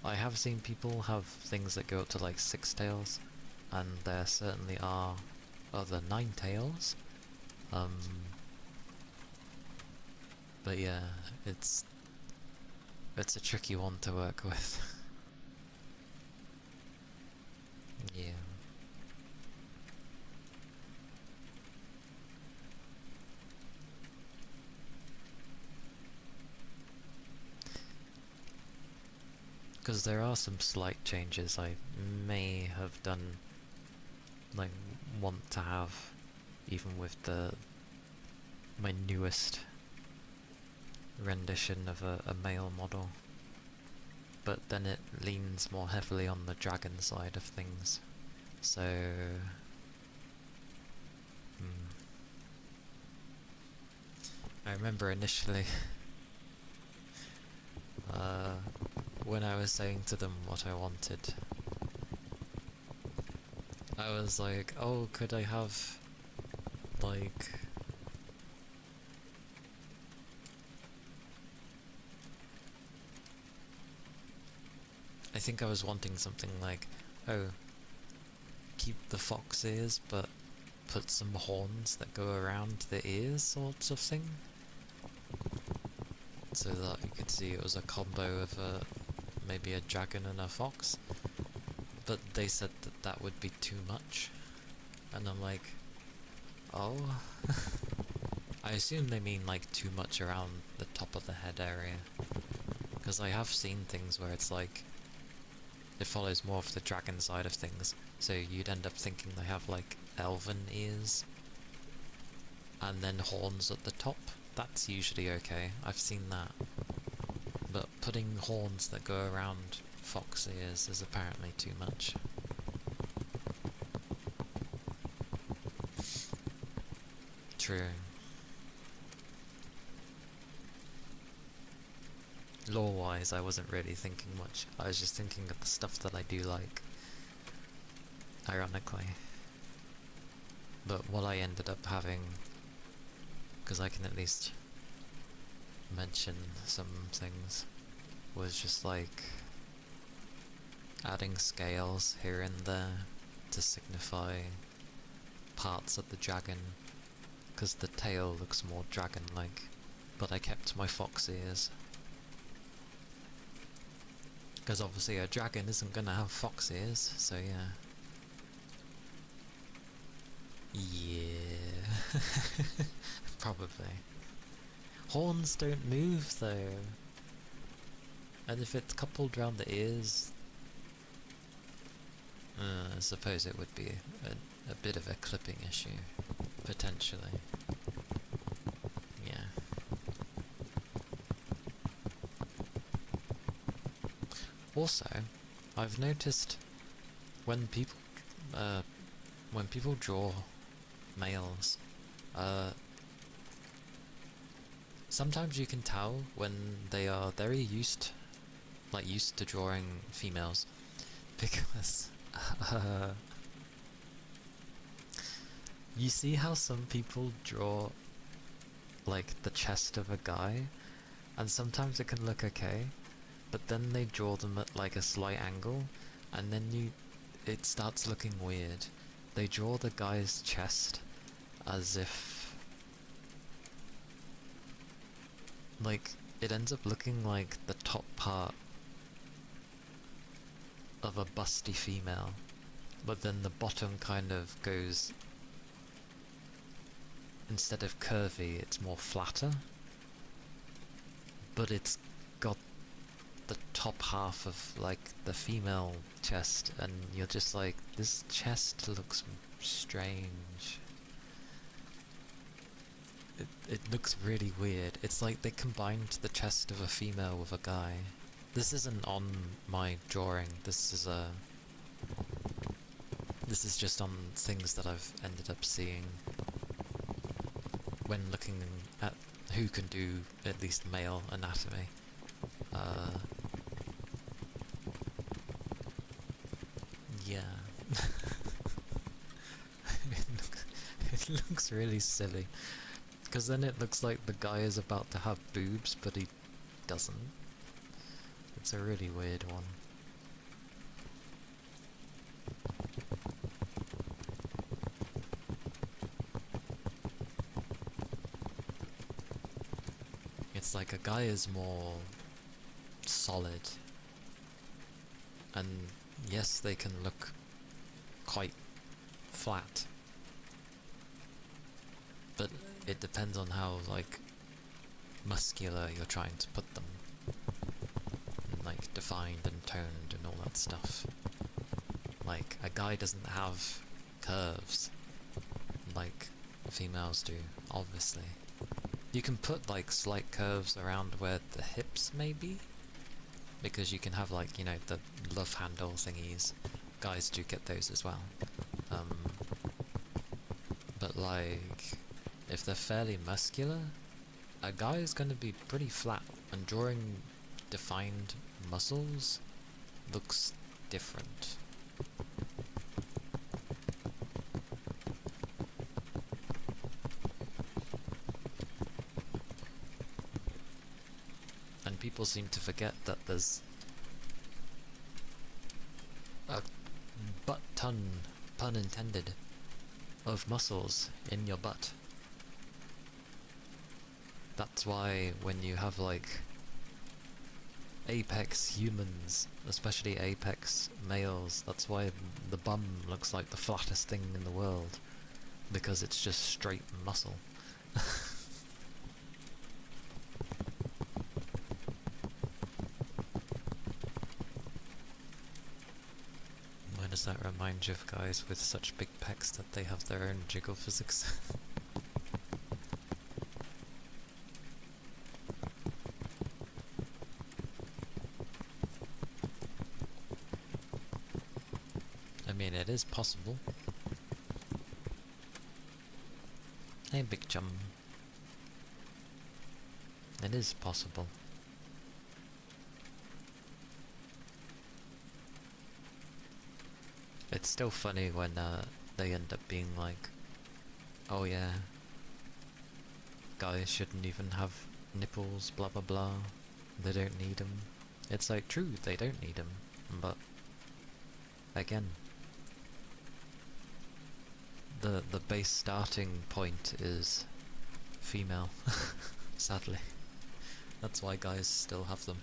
I have seen people have things that go up to like 6 tails, and there certainly are other 9 tails. But yeah, it's a tricky one to work with. Yeah. Because there are some slight changes I may have done, like, want to have, even with my newest rendition of a male model. But then it leans more heavily on the dragon side of things. So... I remember initially when I was saying to them what I wanted, I was like, oh, could I have, like... I think I was wanting something like, oh, keep the fox ears, but put some horns that go around the ears, sorts of thing. So that you could see it was a combo of maybe a dragon and a fox. But they said that that would be too much. And I'm like, oh. I assume they mean like too much around the top of the head area. Because I have seen things where it's like, it follows more of the dragon side of things. So you'd end up thinking they have like elven ears. And then horns at the top. That's usually okay. I've seen that. But putting horns that go around fox ears is apparently too much. True. Lore-wise, I wasn't really thinking much. I was just thinking of the stuff that I do like. Ironically. But what I ended up having, because I can at least mention some things, was just like adding scales here and there to signify parts of the dragon, because the tail looks more dragon-like, but I kept my fox ears. Because obviously a dragon isn't gonna have fox ears, so yeah. Yeah. Probably. Horns don't move though. And if it's coupled round the ears, I suppose it would be a bit of a clipping issue, potentially. Yeah. Also, I've noticed when people draw males, sometimes you can tell when they are very used to drawing females, because you see how some people draw like the chest of a guy, and sometimes it can look okay, but then they draw them at like a slight angle, and then it starts looking weird. They draw the guy's chest as if, like, it ends up looking like the top part of a busty female, but then the bottom kind of goes, instead of curvy, it's more flatter, but it's got the top half of like the female chest, and you're just like, this chest looks strange. It looks really weird. It's like they combined the chest of a female with a guy. This isn't on my drawing. This is just on things that I've ended up seeing when looking at who can do at least male anatomy. Yeah. It looks really silly. Because then it looks like the guy is about to have boobs, but he doesn't. It's a really weird one. It's like a guy is more solid. And yes, they can look quite flat. But it depends on how, like, muscular you're trying to put them. And, like, defined and toned and all that stuff. Like, a guy doesn't have curves like females do, obviously. You can put, like, slight curves around where the hips may be, because you can have, like, you know, the love handle thingies. Guys do get those as well. But, like, if they're fairly muscular, a guy is going to be pretty flat, and drawing defined muscles looks different. And people seem to forget that there's a butt-ton, pun intended, of muscles in your butt. That's why when you have, like, apex humans, especially apex males, that's why the bum looks like the flattest thing in the world, because it's just straight muscle. Why does that remind you of guys with such big pecs that they have their own jiggle physics? I mean, it is possible. Hey, Big Chum. It is possible. It's still funny when they end up being like, oh yeah, guys shouldn't even have nipples, blah blah blah, they don't need them. It's like, true, they don't need them, but again, the base starting point is female, sadly. That's why guys still have them.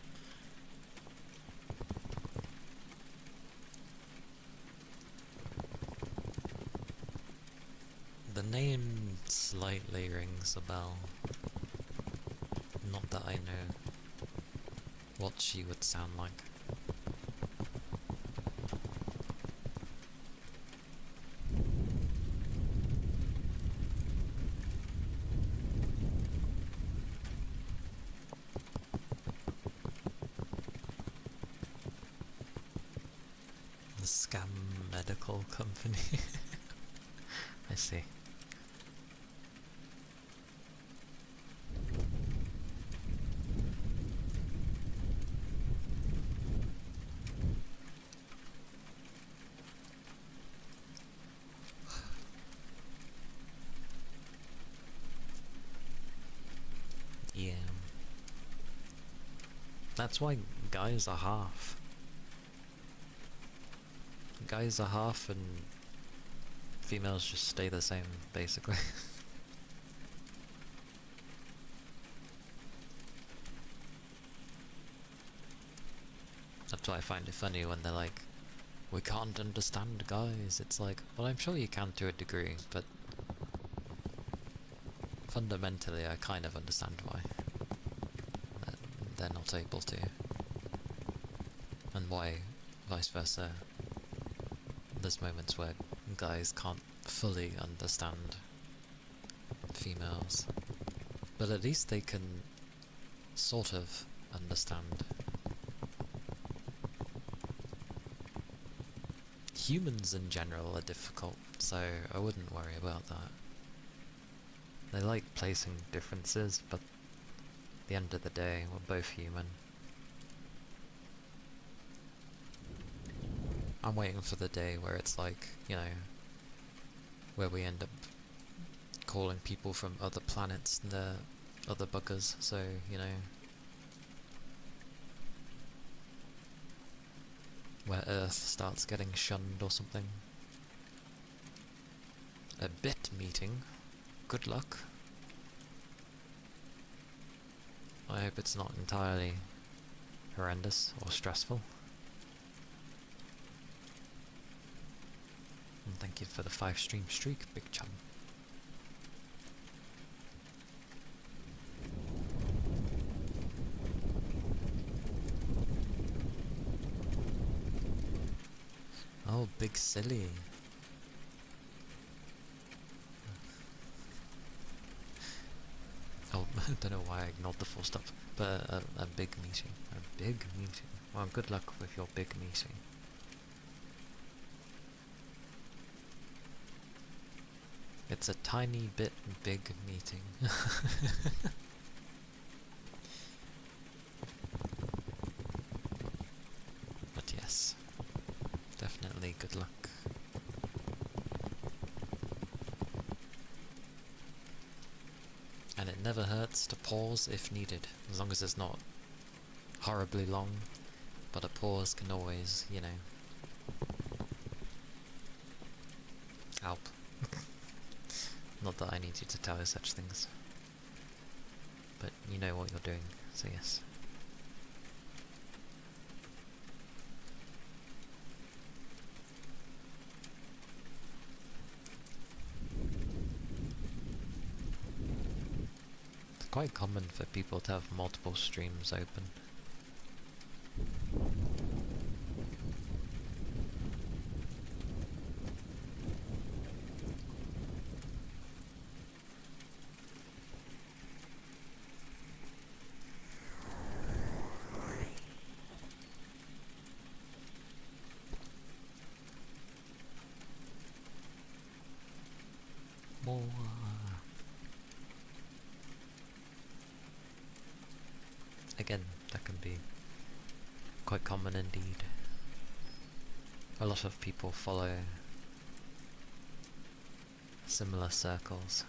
The name slightly rings a bell. Not that I know what she would sound like. The Scam Medical Company. I see. Yeah. That's why guys are half. Guys are half and females just stay the same, basically. That's why I find it funny when they're like, we can't understand guys. It's like, well, I'm sure you can to a degree, but fundamentally I kind of understand why they're not able to. and why, vice versa, there's moments where guys can't fully understand females, but at least they can sort of understand. Humans in general are difficult, so I wouldn't worry about that. They like placing differences, but at the end of the day, we're both human. I'm waiting for the day where it's like, you know, where we end up calling people from other planets the other buggers, so, you know, where Earth starts getting shunned or something. A bit meeting. Good luck. I hope it's not entirely horrendous or stressful. And thank you for the 5-stream streak, Big Chum. Oh, Big Silly. Oh, I don't know why I ignored the full stop, but a big meeting. A big meeting. Well, good luck with your big meeting. It's a tiny bit big meeting. But yes, definitely good luck. And it never hurts to pause if needed, as long as it's not horribly long, but a pause can always, you know, help. Not that I need you to tell her such things, but you know what you're doing, so yes. It's quite common for people to have multiple streams open. More. Again, that can be quite common indeed. A lot of people follow similar circles.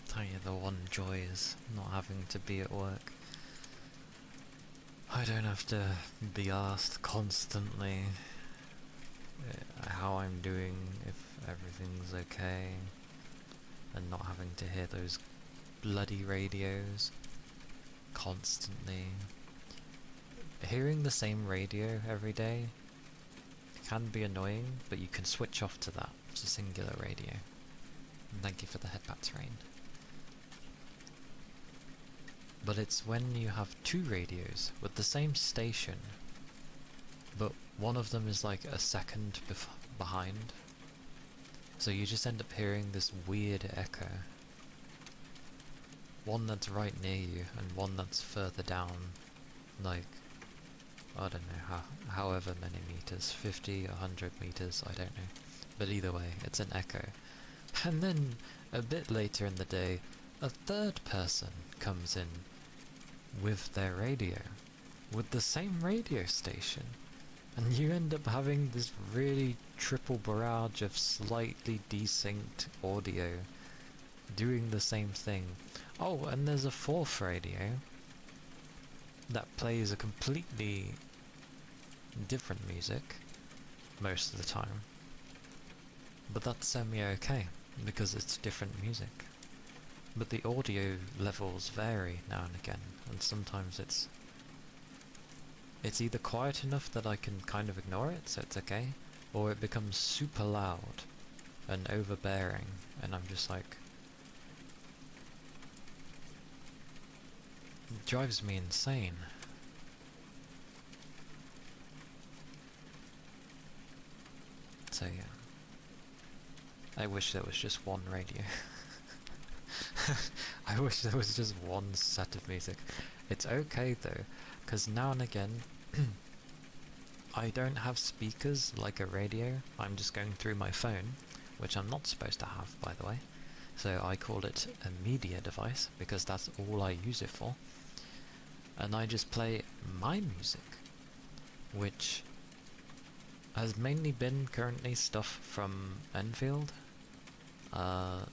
Tell you the one joy is not having to be at work. I I don't have to be asked constantly how I'm doing, if everything's okay, and not having to hear those bloody radios constantly. Hearing the same radio every day can be annoying, but you can switch off to that. It's a singular radio. And thank you for the headbats, Rain. But it's when you have two radios with the same station, but one of them is like a second behind. So you just end up hearing this weird echo. One that's right near you and one that's further down, like, I don't know, however many meters, 50, 100 meters, I don't know. But either way, it's an echo. And then, a bit later in the day, a third person comes in with their radio, with the same radio station. And you end up having this really triple barrage of slightly desynced audio doing the same thing. Oh, and there's a fourth radio that plays a completely different music most of the time. But that's semi-okay, because it's different music. But the audio levels vary now and again, and sometimes it's either quiet enough that I can kind of ignore it, so it's okay, or it becomes super loud and overbearing, and I'm just like... It drives me insane. So yeah. I wish there was just one radio. I wish there was just one set of music. It's okay though, because now and again I don't have speakers like a radio. I'm just going through my phone, which I'm not supposed to have, by the way. So I call it a media device, because that's all I use it for. And I just play my music, which has mainly been currently stuff from Enfield.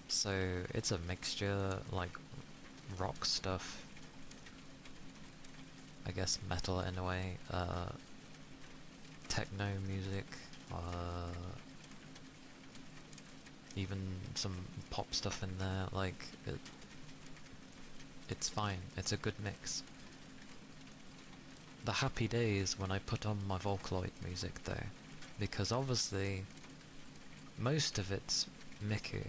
So it's a mixture, like rock stuff, I guess metal in a way, techno music, even some pop stuff in there. Like it's fine, it's a good mix. The happy days when I put on my Vocaloid music though, because obviously most of it's Miku,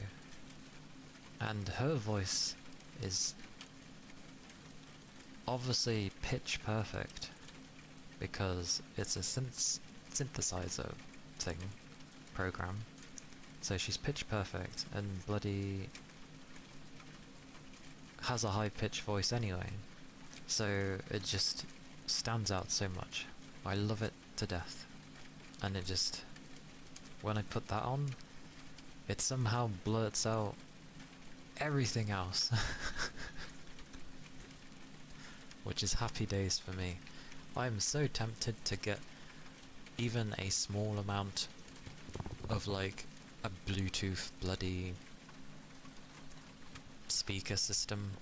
and her voice is obviously pitch perfect because it's a synthesizer thing program, so she's pitch perfect and bloody has a high pitch voice anyway, so it just stands out so much. I love it to death, and it just, when I put that on, it somehow blurts out everything else. Which is happy days for me. I'm so tempted to get even a small amount of like a Bluetooth bloody speaker system,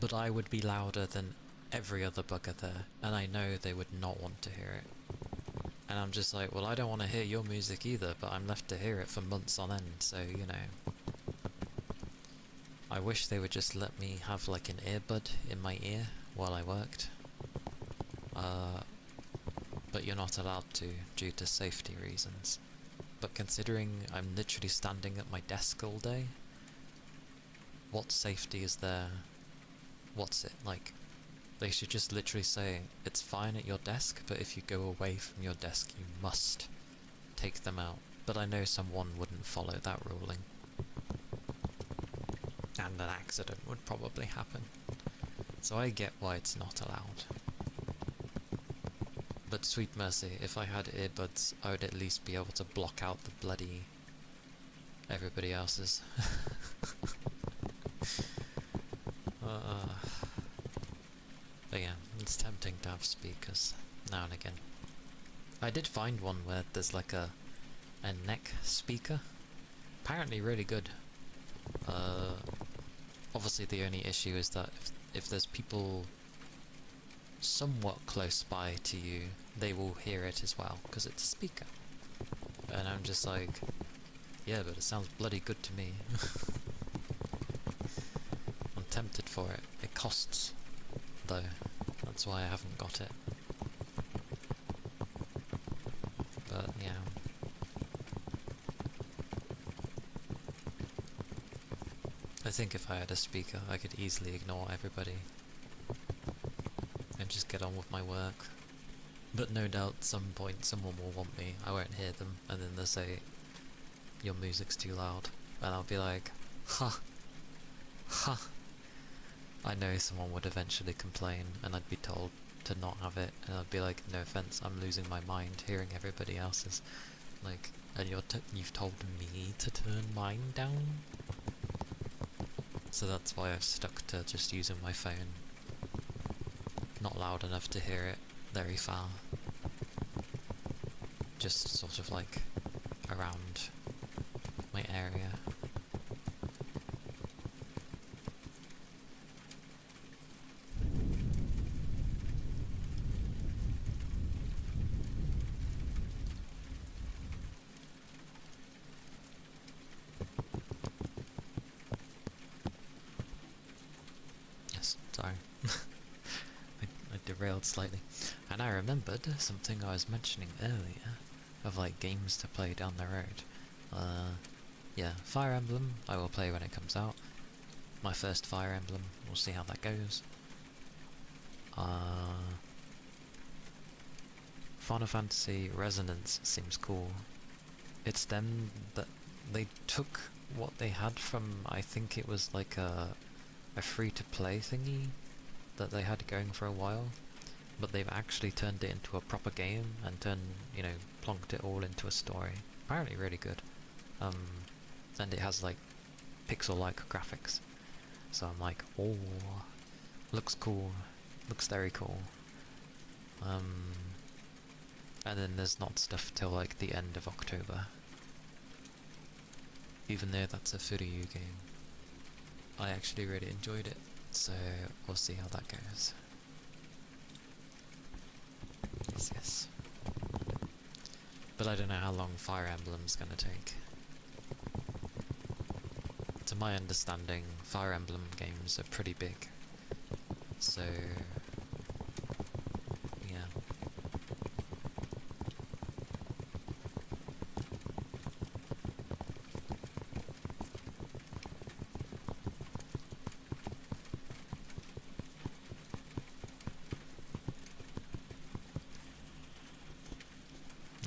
but I would be louder than every other bugger there, and I know they would not want to hear it. And I'm just like, well, I don't want to hear your music either, but I'm left to hear it for months on end, so, you know. I wish they would just let me have like an earbud in my ear while I worked. But you're not allowed to, due to safety reasons. But considering I'm literally standing at my desk all day, what safety is there? What's it like? They should just literally say, it's fine at your desk, but if you go away from your desk, you must take them out. But I know someone wouldn't follow that ruling. And an accident would probably happen. So I get why it's not allowed. But sweet mercy, if I had earbuds, I would at least be able to block out the bloody everybody else's. But yeah, it's tempting to have speakers now and again. I did find one where there's like a neck speaker. Apparently really good. Obviously the only issue is that if there's people somewhat close by to you, they will hear it as well, because it's a speaker. And I'm just like, yeah, but it sounds bloody good to me. I'm tempted for it. It costs, though. That's why I haven't got it. But, yeah. I think if I had a speaker, I could easily ignore everybody and just get on with my work. But no doubt at some point someone will want me, I won't hear them, and then they'll say, your music's too loud. And I'll be like, ha, ha. I know someone would eventually complain, and I'd be told to not have it, and I'd be like, no offense, I'm losing my mind hearing everybody else's. Like, and you've told me to turn mine down? So that's why I've stuck to just using my phone. Not loud enough to hear it very far. Just sort of like around my area. Yes, sorry. I derailed slightly. And I remembered something I was mentioning earlier, of like games to play down the road. Yeah, Fire Emblem, I will play when it comes out. My first Fire Emblem, we'll see how that goes. Final Fantasy Resonance seems cool. It's them that they took what they had from, I think it was like a free-to-play thingy that they had going for a while, but they've actually turned it into a proper game and plonked it all into a story. Apparently really good. And it has like pixel-like graphics. So I'm like, oh, looks cool, looks very cool. And then there's not stuff till like the end of October. Even though that's a Furyu game. I actually really enjoyed it, so we'll see how that goes. Yes. But I don't know how long Fire Emblem's gonna take. To my understanding, Fire Emblem games are pretty big. So, yeah.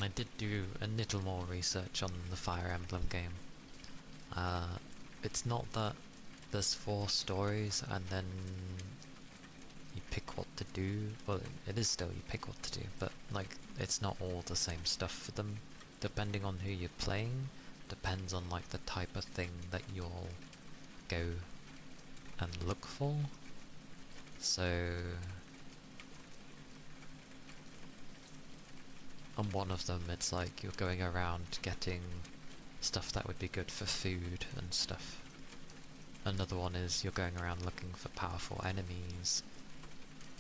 I did do a little more research on the Fire Emblem game. It's not that there's 4 stories and then you pick what to do. Well, it is still you pick what to do, but like it's not all the same stuff for them. Depending on who you're playing, depends on like the type of thing that you'll go and look for. So on one of them it's like you're going around getting stuff that would be good for food and stuff. Another one is you're going around looking for powerful enemies.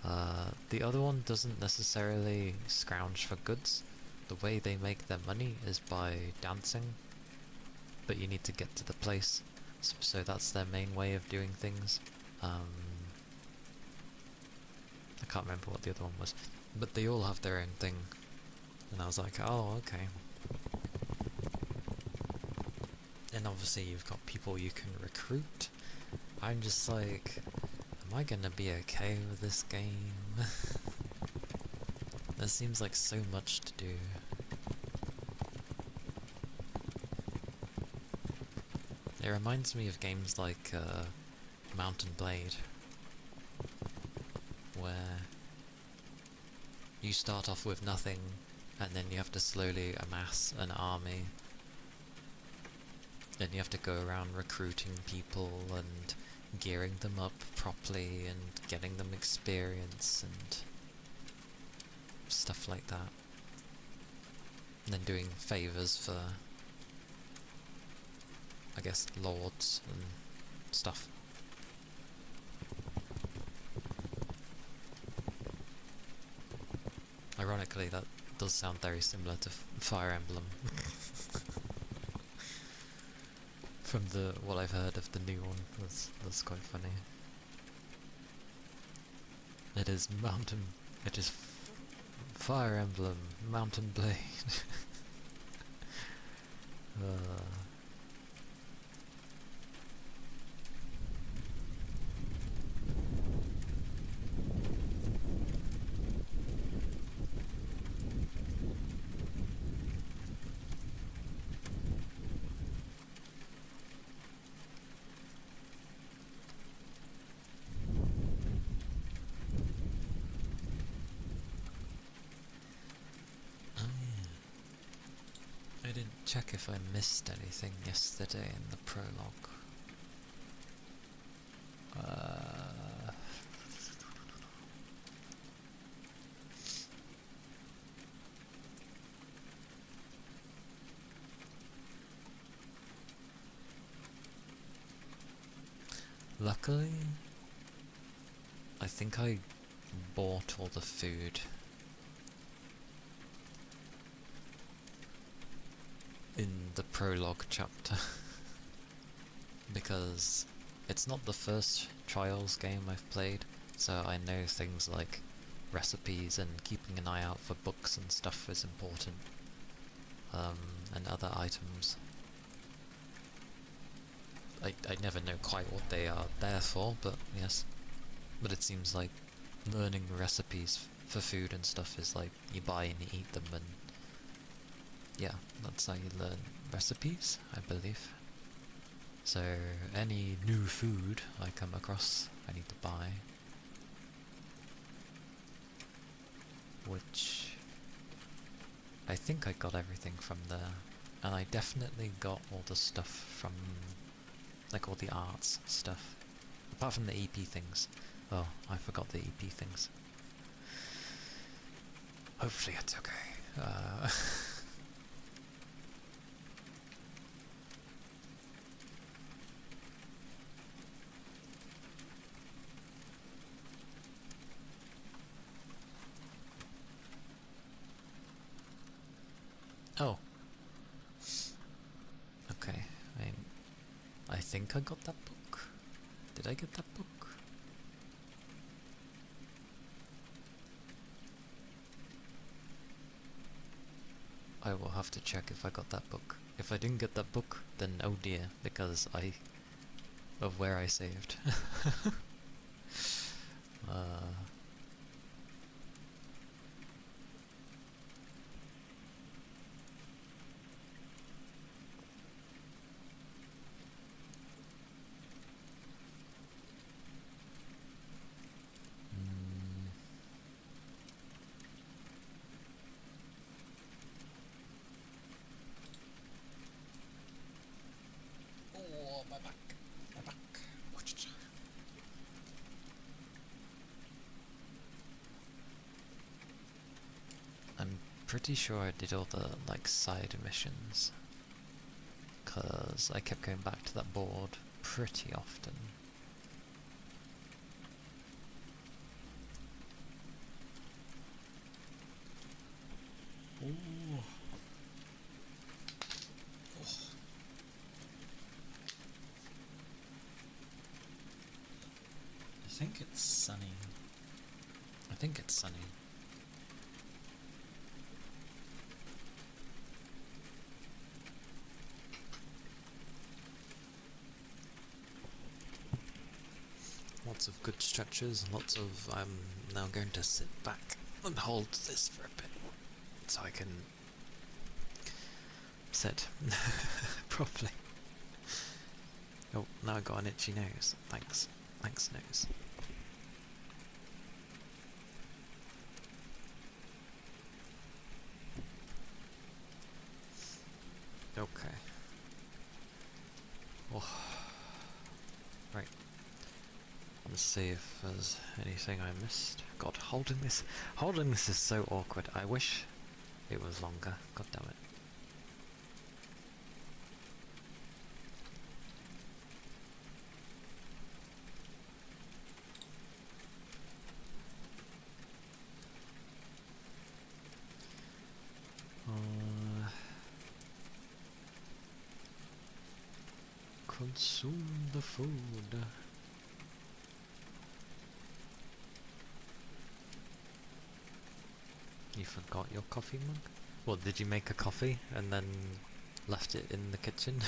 The other one doesn't necessarily scrounge for goods. The way they make their money is by dancing, but you need to get to the place, so that's their main way of doing things. I can't remember what the other one was, but they all have their own thing, and I was like, oh, okay. And obviously you've got people you can recruit. I'm just like, am I gonna be okay with this game? There seems like so much to do. It reminds me of games like Mount & Blade, where you start off with nothing and then you have to slowly amass an army. Then you have to go around recruiting people and gearing them up properly and getting them experience and stuff like that. And then doing favours for, I guess, lords and stuff. ironically, that does sound very similar to Fire Emblem. From what I've heard of the new one, that's quite funny. It is Fire Emblem Mountain Blade. I didn't check if I missed anything yesterday in the prologue. Luckily, I think I bought all the food in the prologue chapter because it's not the first Trials game I've played, so I know things like recipes and keeping an eye out for books and stuff is important, and other items. I never know quite what they are there for, but yes. But it seems like learning recipes for food and stuff is like you buy and you eat them, and yeah, that's how you learn recipes, I believe. So any new food I come across, I need to buy. Which I think I got everything from there, and I definitely got all the stuff from, like, all the arts stuff, apart from the EP things. Oh, I forgot the EP things. Hopefully it's okay. Oh. Okay, I think I got that book. Did I get that book? I will have to check if I got that book. If I didn't get that book, then oh dear, because of where I saved. Oh, my back. My back. I'm pretty sure I did all the, like, side missions, because I kept going back to that board pretty often. Ooh. Oh. I think it's sunny. I think it's sunny. Lots of good stretches, lots of, I'm now going to sit back and hold this for a bit, so I can sit properly. Oh, now I got an itchy nose. Thanks. Thanks, nose. Okay. Oh. Right. Let's see if there's anything I missed. God, holding this is so awkward. I wish it was longer. God damn it. consume the food. You forgot your coffee mug? What, did you make a coffee and then left it in the kitchen?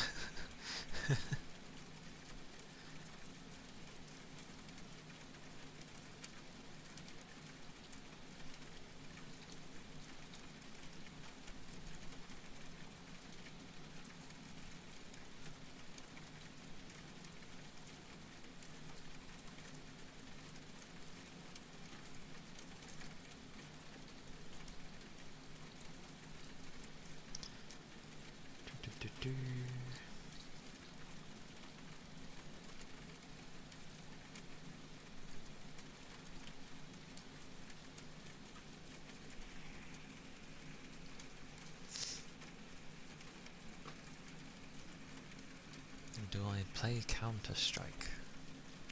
Do I play Counter-Strike?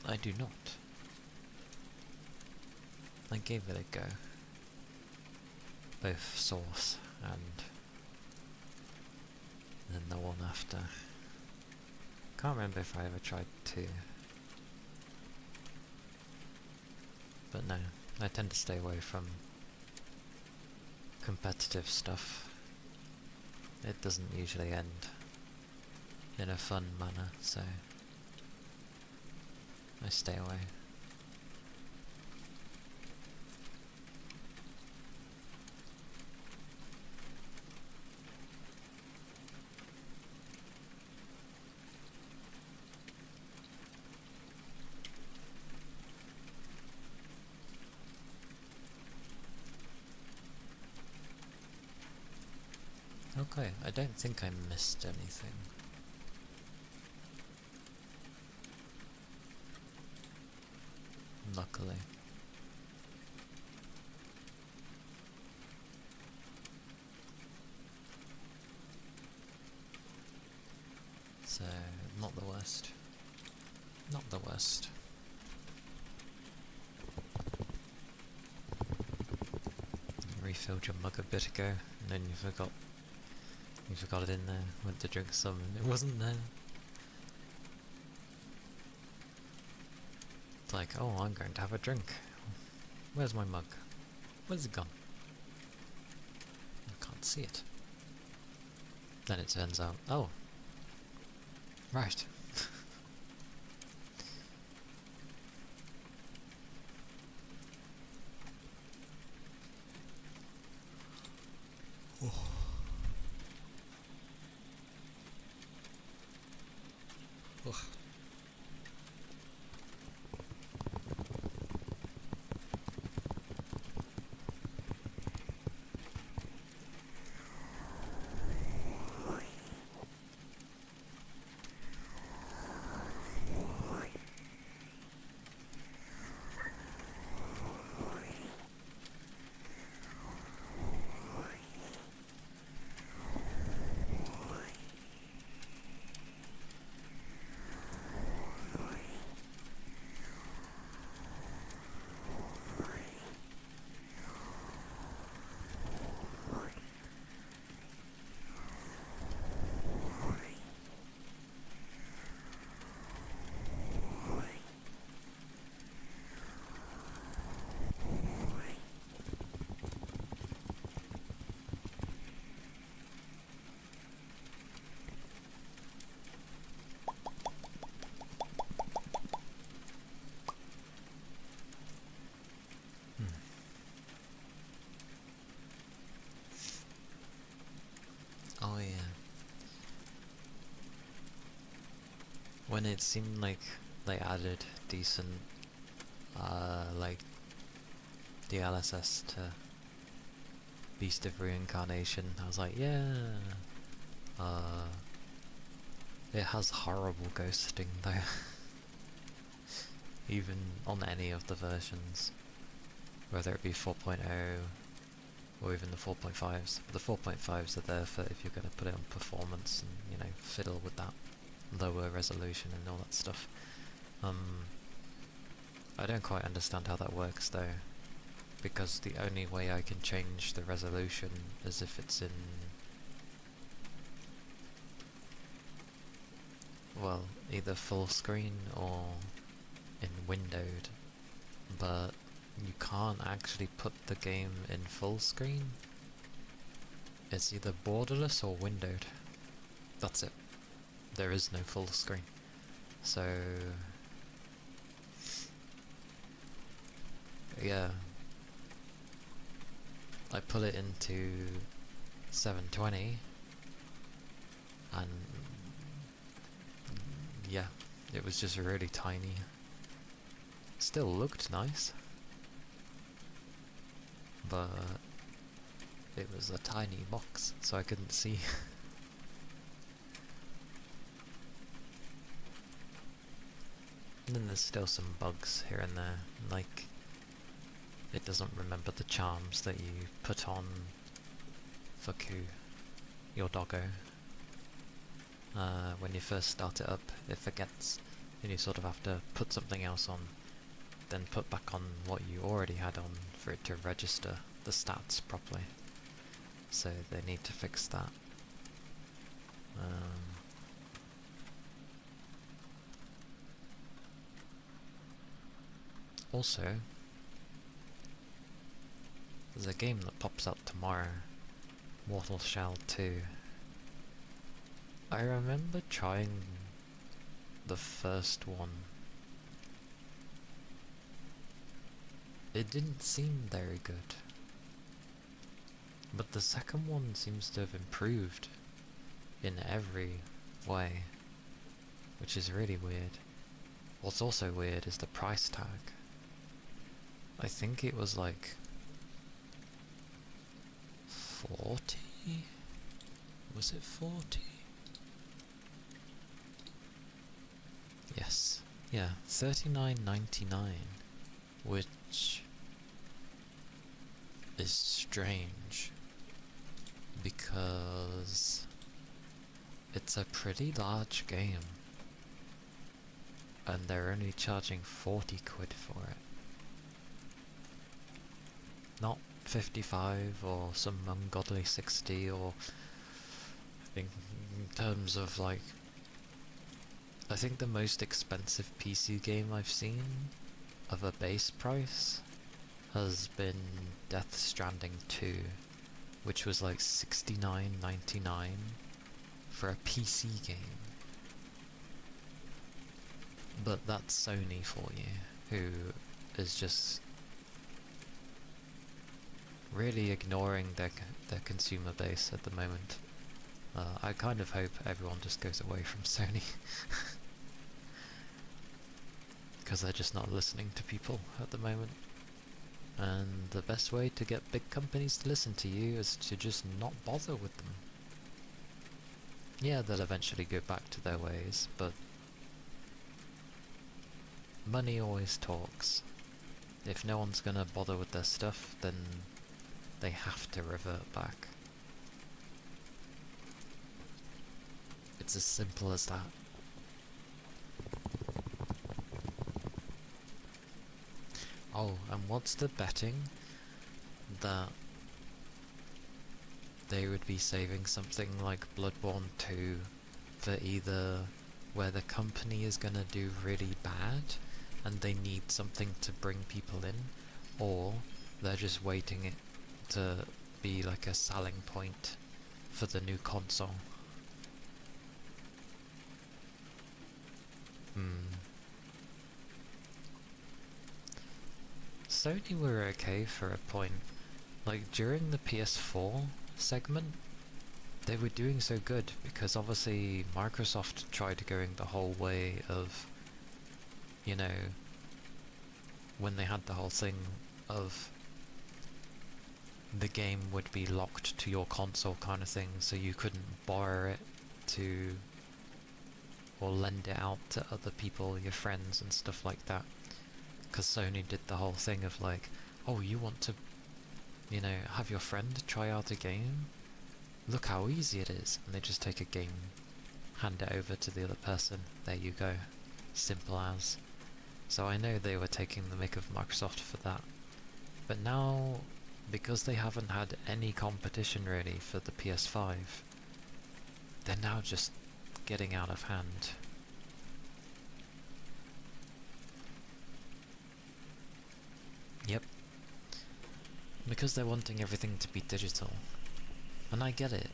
I do not. I gave it a go. Both Source and then the one after. Can't remember if I ever tried 2. But no, I tend to stay away from competitive stuff. It doesn't usually end in a fun manner, so I stay away. Okay, I don't think I missed anything. Luckily. So, not the worst. Not the worst. You refilled your mug a bit ago, and then you forgot it in there, went to drink some and it wasn't there. It's like, oh, I'm going to have a drink. Where's my mug? Where's it gone? I can't see it. Then it turns out, oh, right. Oh. Ugh. Oh yeah. When it seemed like they added decent, like DLSS to Beast of Reincarnation, I was like, yeah. It has horrible ghosting though. Even on any of the versions. Whether it be 4.0 or even the 4.5s. But the 4.5s are there for if you're going to put it on performance and, you know, fiddle with that lower resolution and all that stuff. I don't quite understand how that works though, because the only way I can change the resolution is if it's in... well, either full screen or in windowed, but you can't actually put the game in full screen. It's either borderless or windowed. That's it. There is no full screen. So yeah, I put it into 720 and yeah, it was just really tiny. Still looked nice, but it was a tiny box, so I couldn't see. And then there's still some bugs here and there, like it doesn't remember the charms that you put on for Ku, your doggo. When you first start it up, it forgets, and you sort of have to put something else on, then put back on what you already had on for it to register the stats properly. So they need to fix that. Also, there's a game that pops up tomorrow, Mortal Shell 2. I remember trying the first one. It didn't seem very good. But the second one seems to have improved in every way, which is really weird. What's also weird is the price tag. I think it was like 40? Was it 40? Yes. Yeah, $39.99, which is strange because it's a pretty large game and they're only charging 40 quid for it. Not 55 or some ungodly 60, or in terms of like, I think the most expensive PC game I've seen of a base price has been Death Stranding 2, which was like $69.99 for a PC game. But that's Sony for you, who is just really ignoring their consumer base at the moment. I kind of hope everyone just goes away from Sony. Because they're just not listening to people at the moment. And the best way to get big companies to listen to you is to just not bother with them. Yeah, they'll eventually go back to their ways, but money always talks. If no one's gonna bother with their stuff, then they have to revert back. It's as simple as that. Oh, and what's the betting that they would be saving something like Bloodborne 2 for either where the company is gonna do really bad and they need something to bring people in, or they're just waiting it to be like a selling point for the new console. Sony were okay for a point. Like during the PS4 segment, they were doing so good because obviously Microsoft tried going the whole way of, you know, when they had the whole thing of the game would be locked to your console kind of thing, so you couldn't borrow it to or lend it out to other people, your friends and stuff like that. Because Sony did the whole thing of like, oh, you want to, you know, have your friend try out a game? Look how easy it is. And they just take a game, hand it over to the other person, there you go. Simple as. So I know they were taking the mick of Microsoft for that. But now, because they haven't had any competition really for the PS5, they're now just getting out of hand. Because they're wanting everything to be digital. And I get it.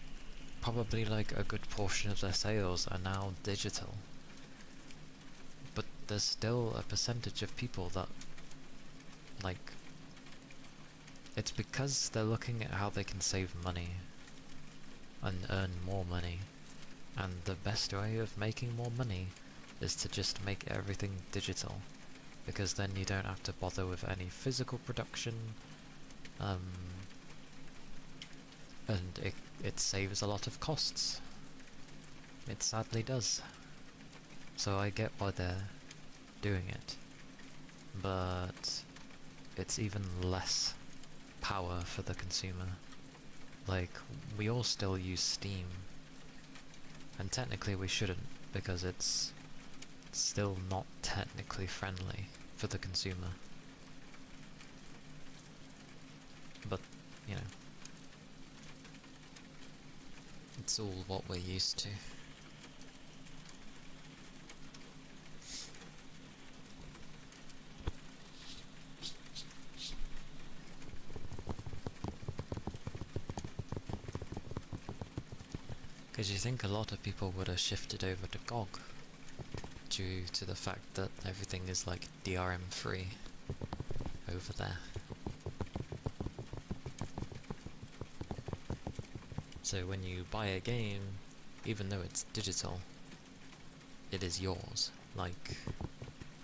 Probably like a good portion of their sales are now digital. But there's still a percentage of people that, like, it's because they're looking at how they can save money and earn more money. And the best way of making more money is to just make everything digital. Because then you don't have to bother with any physical production, and it saves a lot of costs. It sadly does. So I get why they're doing it. But it's even less power for the consumer. Like, we all still use Steam. And technically we shouldn't, because it's still not technically friendly for the consumer. But, you know, it's all what we're used to. Because you think a lot of people would have shifted over to GOG due to the fact that everything is like DRM free over there. So when you buy a game, even though it's digital, it is yours. Like,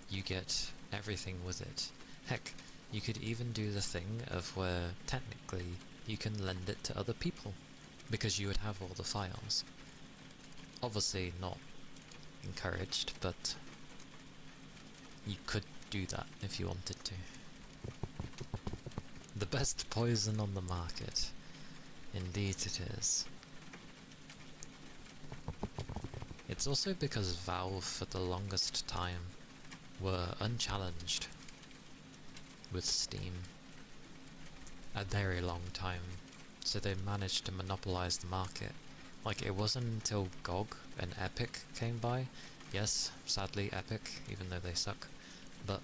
you get everything with it. Heck, you could even do the thing of where technically you can lend it to other people, because you would have all the files. Obviously not encouraged, but you could do that if you wanted to. The best poison on the market. Indeed it is. It's also because Valve for the longest time were unchallenged with Steam. A very long time. So they managed to monopolize the market. Like, it wasn't until GOG and Epic came by. Yes, sadly Epic, even though they suck. But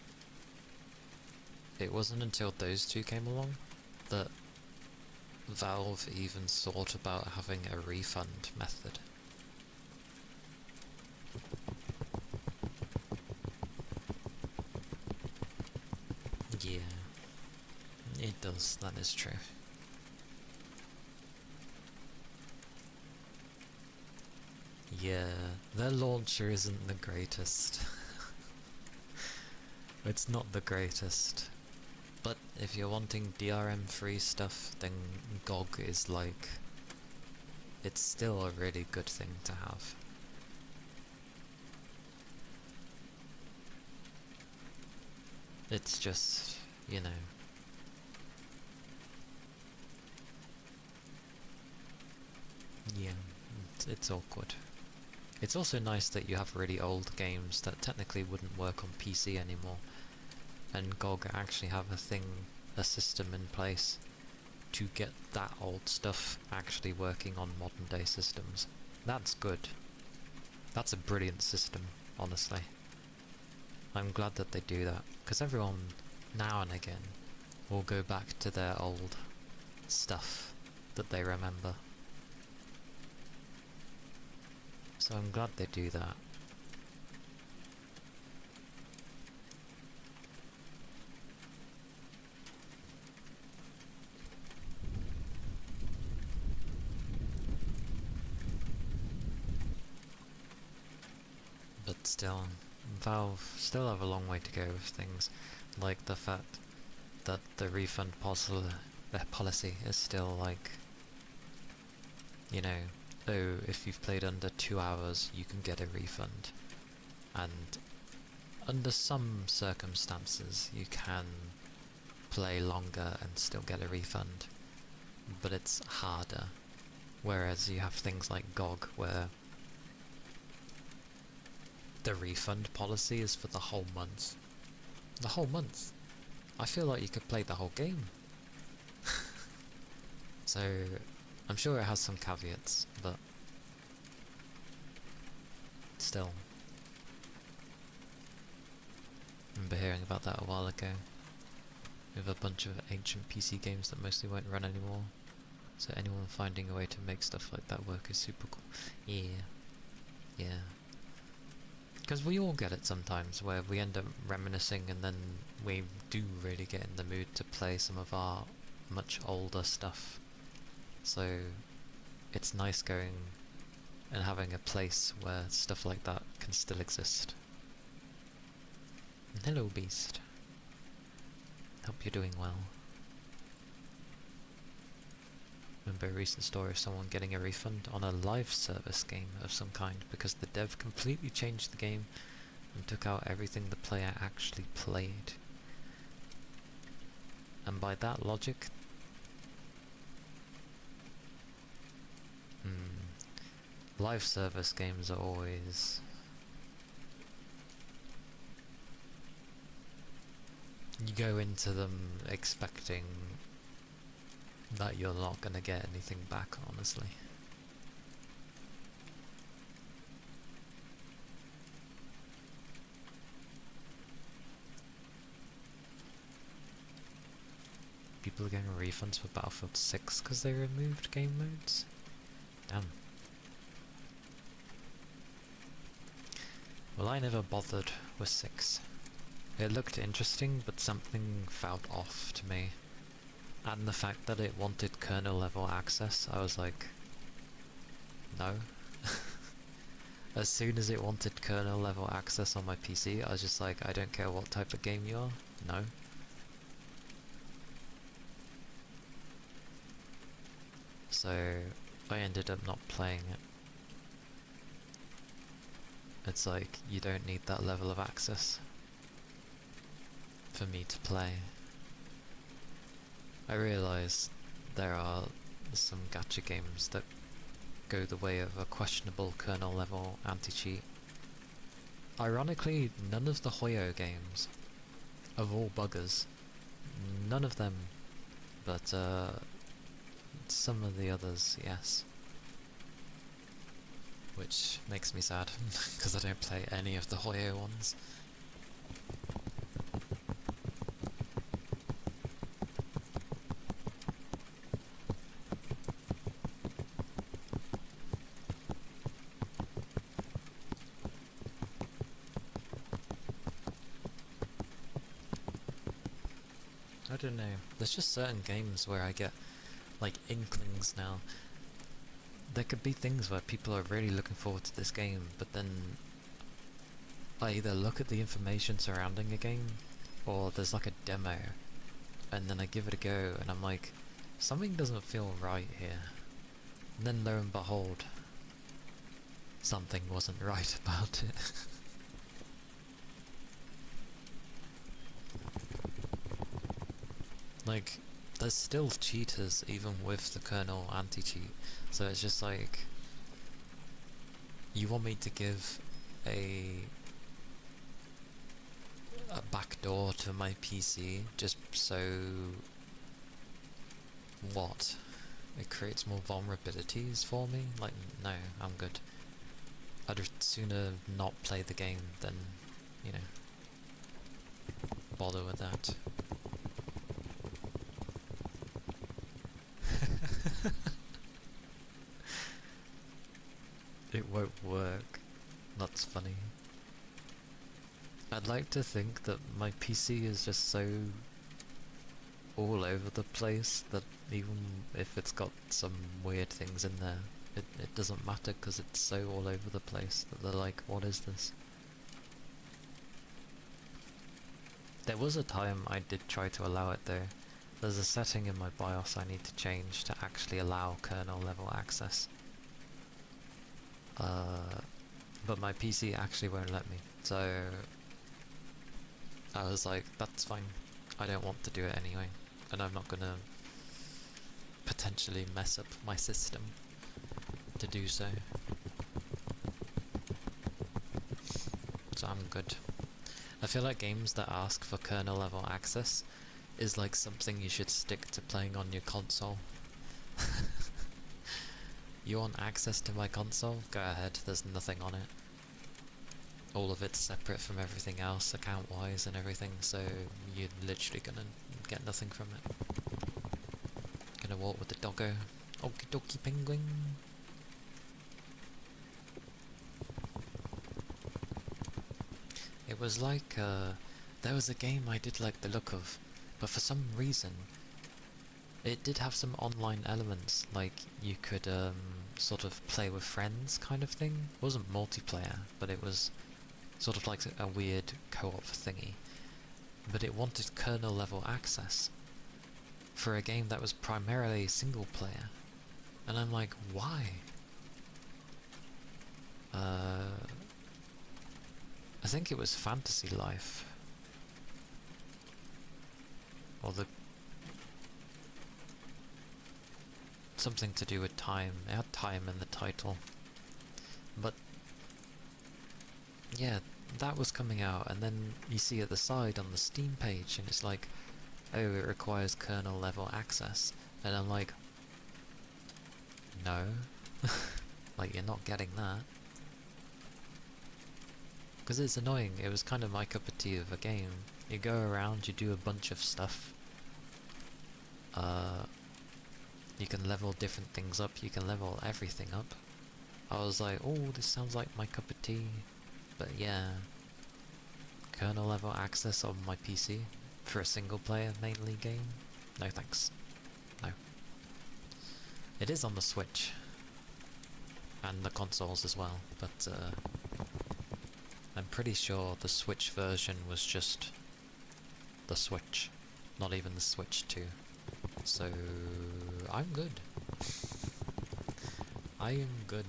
it wasn't until those two came along that Valve even thought about having a refund method. Yeah, it does, that is true. Yeah, their launcher isn't the greatest. It's not the greatest. But if you're wanting DRM free stuff, then GOG is like... it's still a really good thing to have. It's just, you know... yeah, it's awkward. It's also nice that you have really old games that technically wouldn't work on PC anymore, and GOG actually have a system in place to get that old stuff actually working on modern day systems. That's good. That's a brilliant system, honestly. I'm glad that they do that, because everyone, now and again, will go back to their old stuff that they remember. So I'm glad they do that. But still, Valve still have a long way to go with things, like the fact that the refund policy is still like, you know, oh, if you've played under 2 hours, you can get a refund. And under some circumstances, you can play longer and still get a refund. But it's harder. Whereas you have things like GOG, where the refund policy is for the whole month. The whole month. I feel like you could play the whole game. So, I'm sure it has some caveats, but still. I remember hearing about that a while ago. with a bunch of ancient PC games that mostly won't run anymore. So anyone finding a way to make stuff like that work is super cool. Yeah. Yeah. Because we all get it sometimes, where we end up reminiscing and then we do really get in the mood to play some of our much older stuff. So it's nice going and having a place where stuff like that can still exist. And hello, Beast. Hope you're doing well. Remember a recent story of someone getting a refund on a live service game of some kind because the dev completely changed the game and took out everything the player actually played. And by that logic, live service games are always... You go into them expecting that you're not gonna get anything back, honestly. People are getting refunds for Battlefield 6 because they removed game modes? Damn. Well, I never bothered with 6. It looked interesting, but something felt off to me. And the fact that it wanted kernel level access, I was like, no. As soon as it wanted kernel level access on my PC, I was just like, I don't care what type of game you are, no. So I ended up not playing it. It's like, you don't need that level of access for me to play. I realise there are some gacha games that go the way of a questionable kernel level anti-cheat. Ironically, none of the Hoyo games, of all buggers, none of them, but some of the others, yes. Which makes me sad, because I don't play any of the Hoyo ones. I don't know, there's just certain games where I get like inklings now. There could be things where people are really looking forward to this game, but then I either look at the information surrounding a game, or there's like a demo, and then I give it a go, and I'm like, something doesn't feel right here. And then lo and behold, something wasn't right about it. Like, there's still cheaters even with the kernel anti-cheat, so it's just like, you want me to give a backdoor to my PC just so what? It creates more vulnerabilities for me? Like, no, I'm good. I'd sooner not play the game than, you know, bother with that. It won't work. That's funny. I'd like to think that my PC is just so all over the place that even if it's got some weird things in there, it doesn't matter because it's so all over the place that they're like, what is this? There was a time I did try to allow it though. There's a setting in my BIOS I need to change to actually allow kernel level access. But my PC actually won't let me, so I was like, that's fine, I don't want to do it anyway, and I'm not gonna potentially mess up my system to do so. So I'm good. I feel like games that ask for kernel level access is like something you should stick to playing on your console. You want access to my console? Go ahead, there's nothing on it. All of it's separate from everything else, account-wise and everything, so you're literally gonna get nothing from it. Gonna walk with the doggo. Okie dokie penguin. It was like, there was a game I did like the look of, but for some reason, it did have some online elements, like you could sort of play with friends kind of thing. It wasn't multiplayer, but it was sort of like a weird co-op thingy. But it wanted kernel level access for a game that was primarily single player. And I'm like, why? I think it was Fantasy Life. Or something to do with time. It had time in the title. But yeah, that was coming out, and then you see at the side on the Steam page, and it's like, oh, it requires kernel level access. And I'm like, no. Like, you're not getting that. Because it's annoying. It was kind of my cup of tea of a game. You go around, you do a bunch of stuff. You can level different things up, you can level everything up. I was like, oh, this sounds like my cup of tea. But yeah, kernel level access on my PC for a single player mainly game? No thanks. No. It is on the Switch. And the consoles as well, but I'm pretty sure the Switch version was just the Switch, not even the Switch 2. So I'm good. I am good.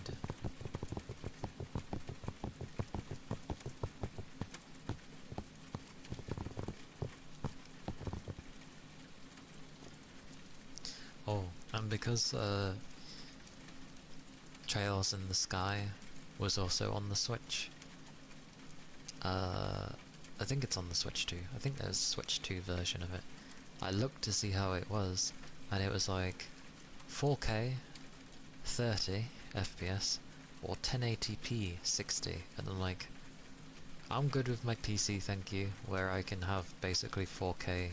Oh, and because Trails in the Sky was also on the Switch, I think it's on the Switch 2. I think there's a Switch 2 version of it. I looked to see how it was, and it was like 4K 30 FPS or 1080p 60, and I'm like, I'm good with my PC, thank you, where I can have basically 4K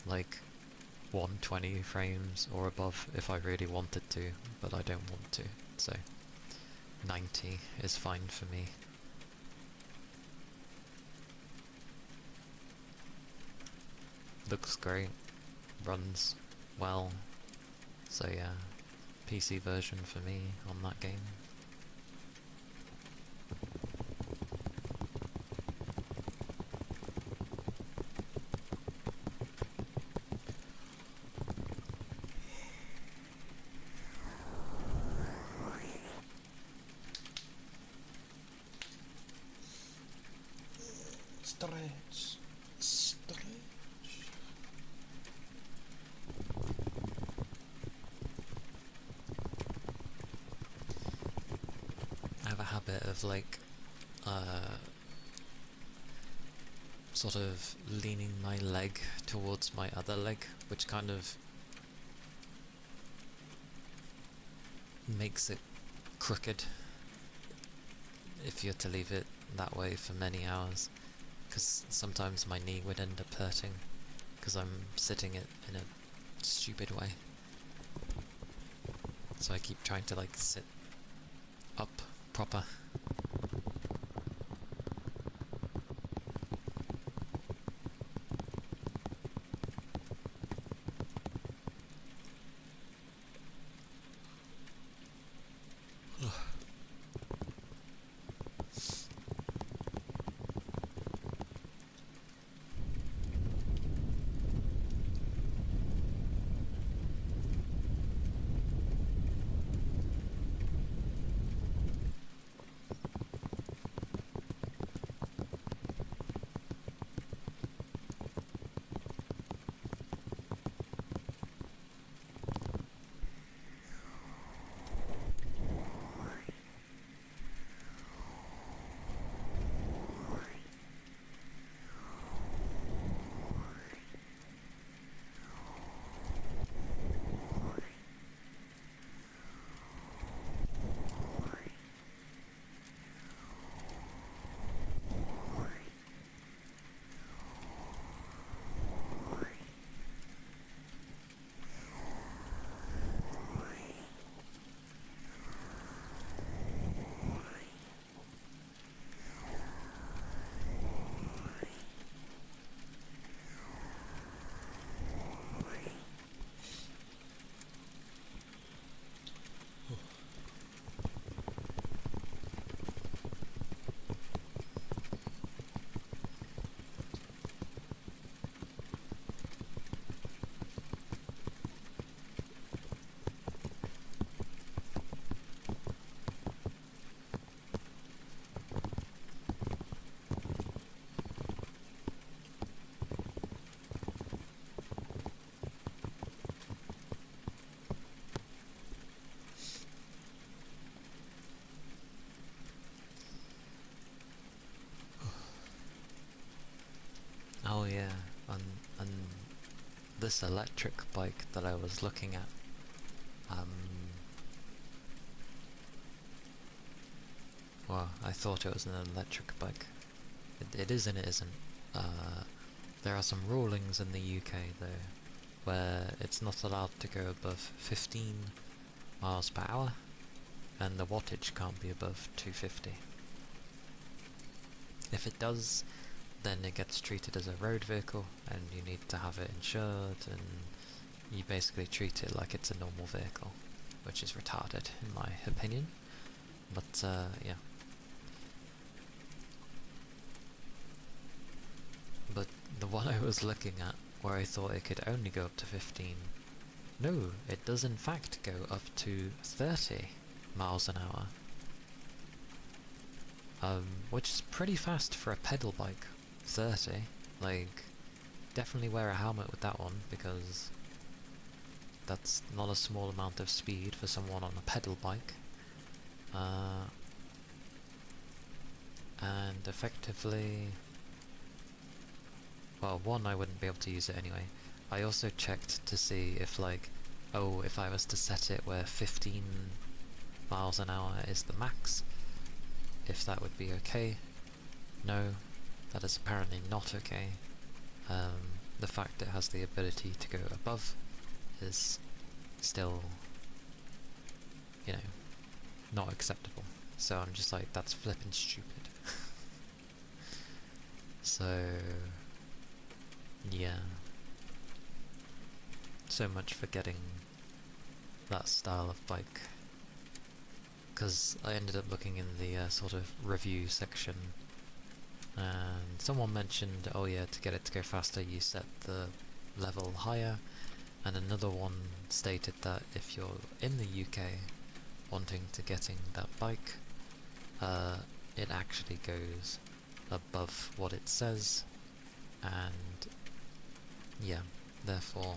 like 120 frames or above if I really wanted to, but I don't want to, so 90 is fine for me. Looks great, runs well, so yeah, PC version for me on that game. Stretch. I have a habit of like, sort of leaning my leg towards my other leg, which kind of makes it crooked if you're to leave it that way for many hours, because sometimes my knee would end up hurting because I'm sitting it in a stupid way. So I keep trying to like sit up proper. this electric bike that I was looking at, well, I thought it was an electric bike. It is and it isn't. There are some rulings in the UK though, where it's not allowed to go above 15 miles per hour, and the wattage can't be above 250. If it does, then it gets treated as a road vehicle, and you need to have it insured, and you basically treat it like it's a normal vehicle, which is retarded in my opinion. But yeah. But the one I was looking at, where I thought it could only go up to 15, no, it does in fact go up to 30 miles an hour. Which is pretty fast for a pedal bike. 30. Like, definitely wear a helmet with that one, because that's not a small amount of speed for someone on a pedal bike. And effectively, well, one, I wouldn't be able to use it anyway. I also checked to see if, like, if I was to set it where 15 miles an hour is the max, if that would be okay. No, that is apparently not okay. The fact it has the ability to go above is still, you know, not acceptable. So I'm just like, that's flippin' stupid. So, yeah. So much for getting that style of bike. Because I ended up looking in the sort of review section, and someone mentioned, oh yeah, to get it to go faster you set the level higher, and another one stated that if you're in the UK wanting to getting that bike, it actually goes above what it says, and yeah, therefore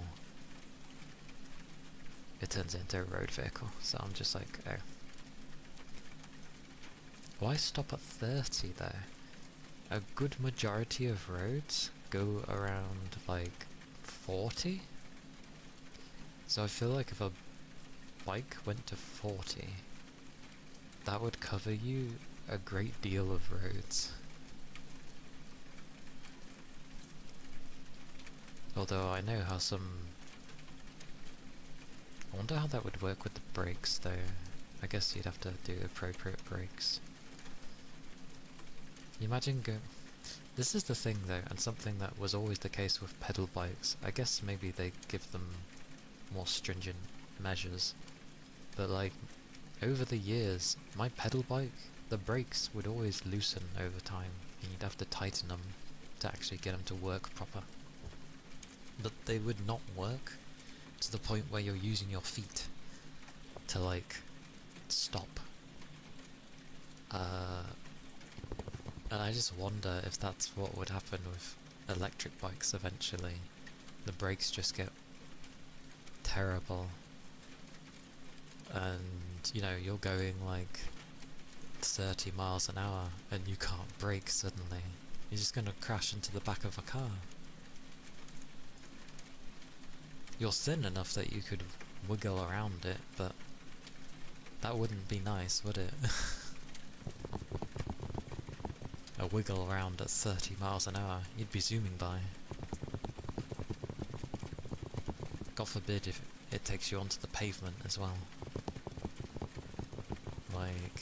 it turns into a road vehicle. So I'm just like, oh. Why stop at 30 there? A good majority of roads go around like 40? So I feel like if a bike went to 40, that would cover you a great deal of roads. Although I know how I wonder how that would work with the brakes though. I guess you'd have to do appropriate brakes. You imagine this is the thing though, and something that was always the case with pedal bikes. I guess maybe they give them more stringent measures, but like, over the years, my pedal bike, the brakes would always loosen over time, and you'd have to tighten them to actually get them to work proper. But they would not work to the point where you're using your feet to like stop. And I just wonder if that's what would happen with electric bikes eventually. The brakes just get terrible, and you know, you're going like 30 miles an hour and you can't brake suddenly. You're just gonna crash into the back of a car. You're thin enough that you could wiggle around it, but that wouldn't be nice, would it? A wiggle around at 30 miles an hour, you'd be zooming by. God forbid if it takes you onto the pavement as well. Like,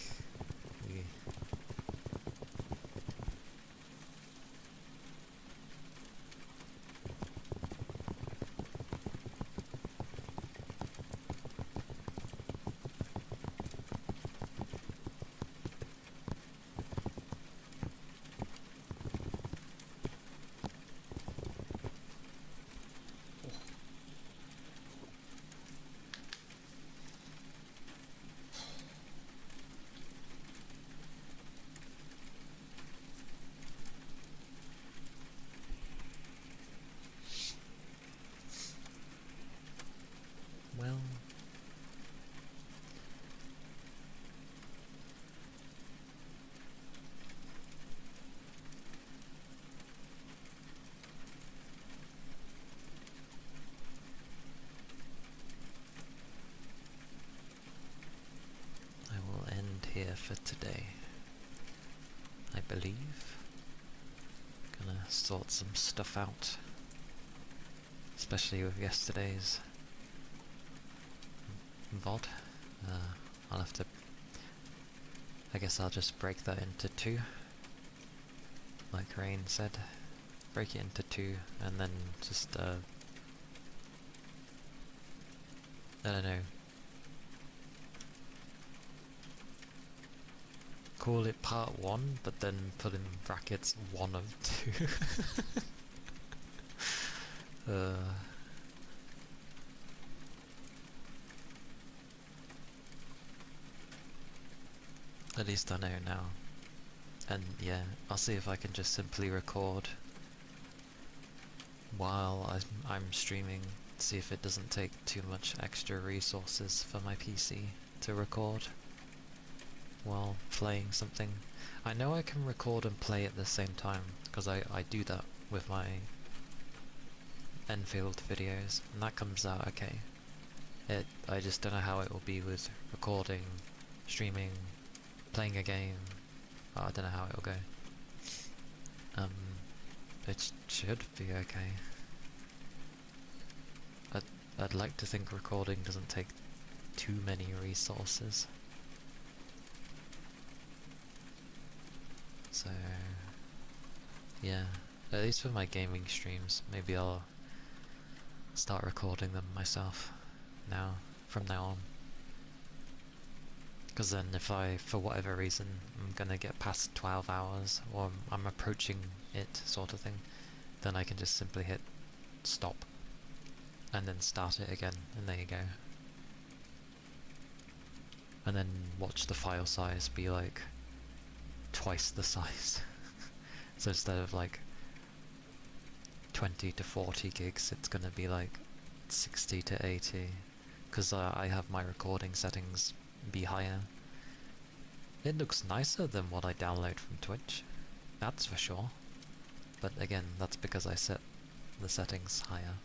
well, idea for today, I believe. Gonna sort some stuff out, especially with yesterday's VOD. I'll have to, I guess I'll just break that into two, like Rain said. Break it into two, and then just, I don't know, call it part one, but then put in brackets 1 of 2. At least I know now. And yeah, I'll see if I can just simply record while I'm streaming, see if it doesn't take too much extra resources for my PC to record while playing something. I know I can record and play at the same time, because I do that with my Enfield videos, and that comes out okay. I just don't know how it will be with recording, streaming, playing a game. I don't know how it will go. It should be okay. I'd like to think recording doesn't take too many resources. So, yeah, at least for my gaming streams, maybe I'll start recording them myself from now on. Because then if I, for whatever reason, I'm gonna get past 12 hours, or I'm approaching it sort of thing, then I can just simply hit stop, and then start it again, and there you go. And then watch the file size be like twice the size. So instead of like 20 to 40 gigs, it's gonna be like 60 to 80, because I have my recording settings be higher. It looks nicer than what I download from Twitch, that's for sure. But again, that's because I set the settings higher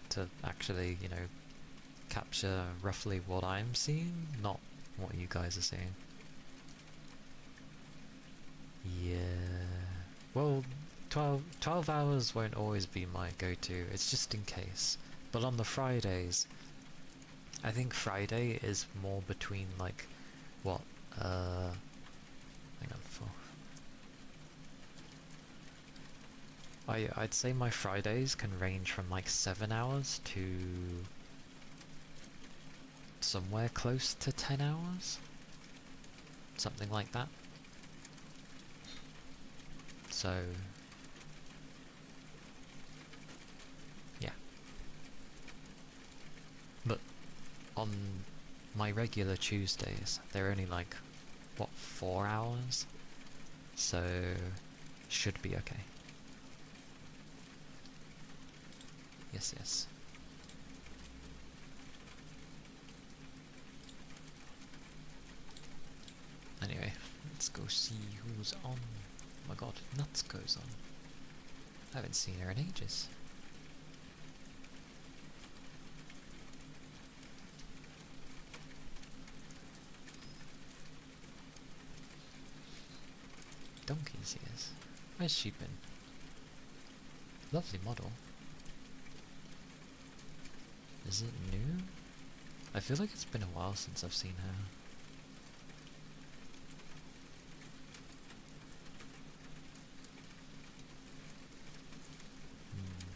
to actually, you know, capture roughly what I'm seeing, not what you guys are seeing. Yeah, well, 12 hours won't always be my go-to, it's just in case. But on the Fridays, I think Friday is more between like, what, hang on, I'd say my Fridays can range from like 7 hours to somewhere close to 10 hours, something like that. So, yeah. But on my regular Tuesdays, they're only like, what, 4 hours? So, should be okay. Yes, yes. Anyway, let's go see who's on. Oh my god, Nuts goes on. I haven't seen her in ages. Donkey's ears. Where's she been? Lovely model. Is it new? I feel like it's been a while since I've seen her. Hmm.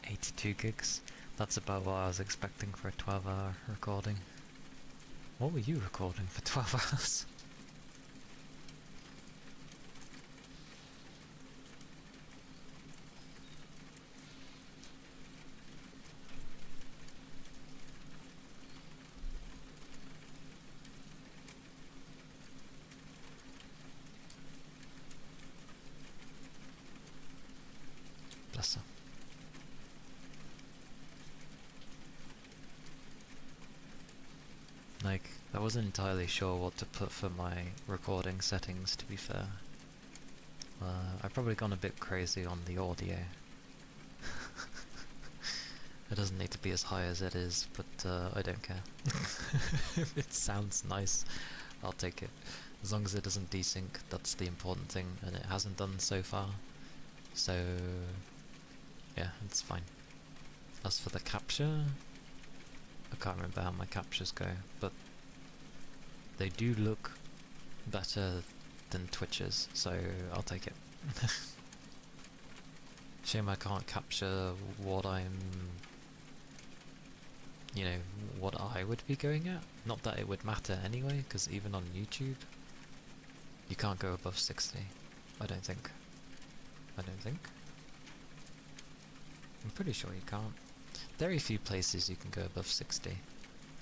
82 gigs. That's about what I was expecting for a 12-hour recording. What were you recording for 12 hours? Like, I wasn't entirely sure what to put for my recording settings, to be fair. I've probably gone a bit crazy on the audio. It doesn't need to be as high as it is, but I don't care. If it sounds nice, I'll take it. As long as it doesn't desync, that's the important thing, and it hasn't done so far. So, yeah, it's fine. As for the capture, I can't remember how my captures go, but they do look better than Twitch's, so I'll take it. Shame I can't capture what I'm, you know, what I would be going at. Not that it would matter anyway, because even on YouTube, you can't go above 60. I don't think. I'm pretty sure you can't. Very few places you can go above 60.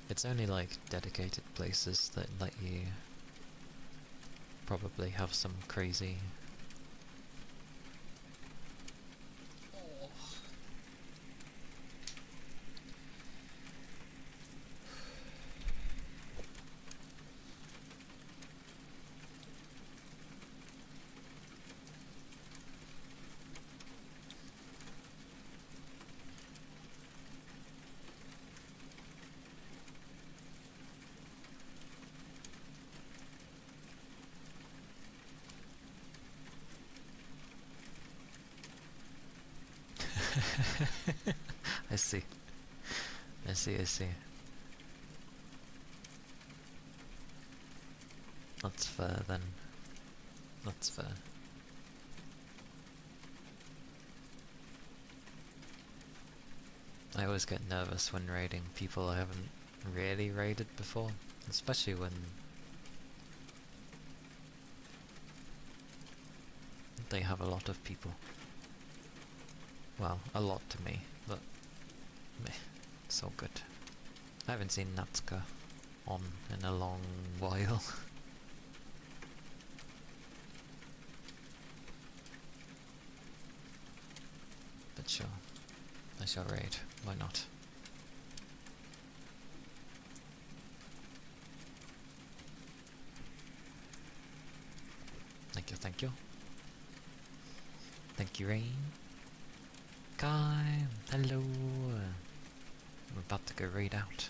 It's only like dedicated places that let you probably have some crazy... I see. That's fair then. That's fair. I always get nervous when raiding people I haven't really raided before, especially when they have a lot of people. Well, a lot to me, but meh, it's all good. I haven't seen Natsuka on in a long while. But sure, I shall raid, why not? Thank you, thank you. Thank you, Rain. Kai, hello. I'm about to go raid out.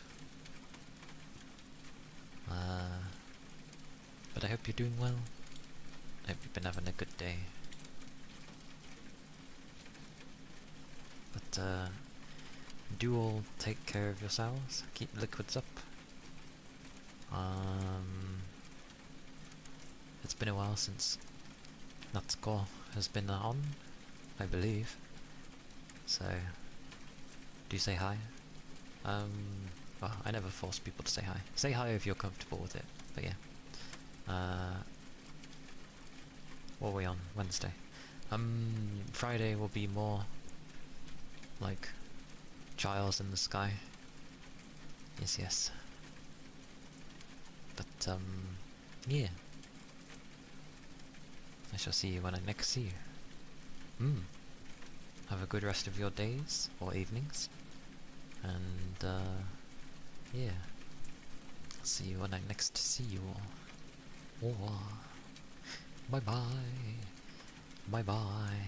But I hope you're doing well. I hope you've been having a good day. But do all take care of yourselves. Keep liquids up. It's been a while since Natsuko has been on, I believe. So, do say hi. Well, I never force people to say hi. Say hi if you're comfortable with it, but yeah. What are we on? Wednesday. Friday will be more like Trials in the Sky. Yes. But, yeah. I shall see you when I next see you. Have a good rest of your days, or evenings. And, yeah. I'll see you when I next see you all. Au revoir. Bye bye. Bye bye.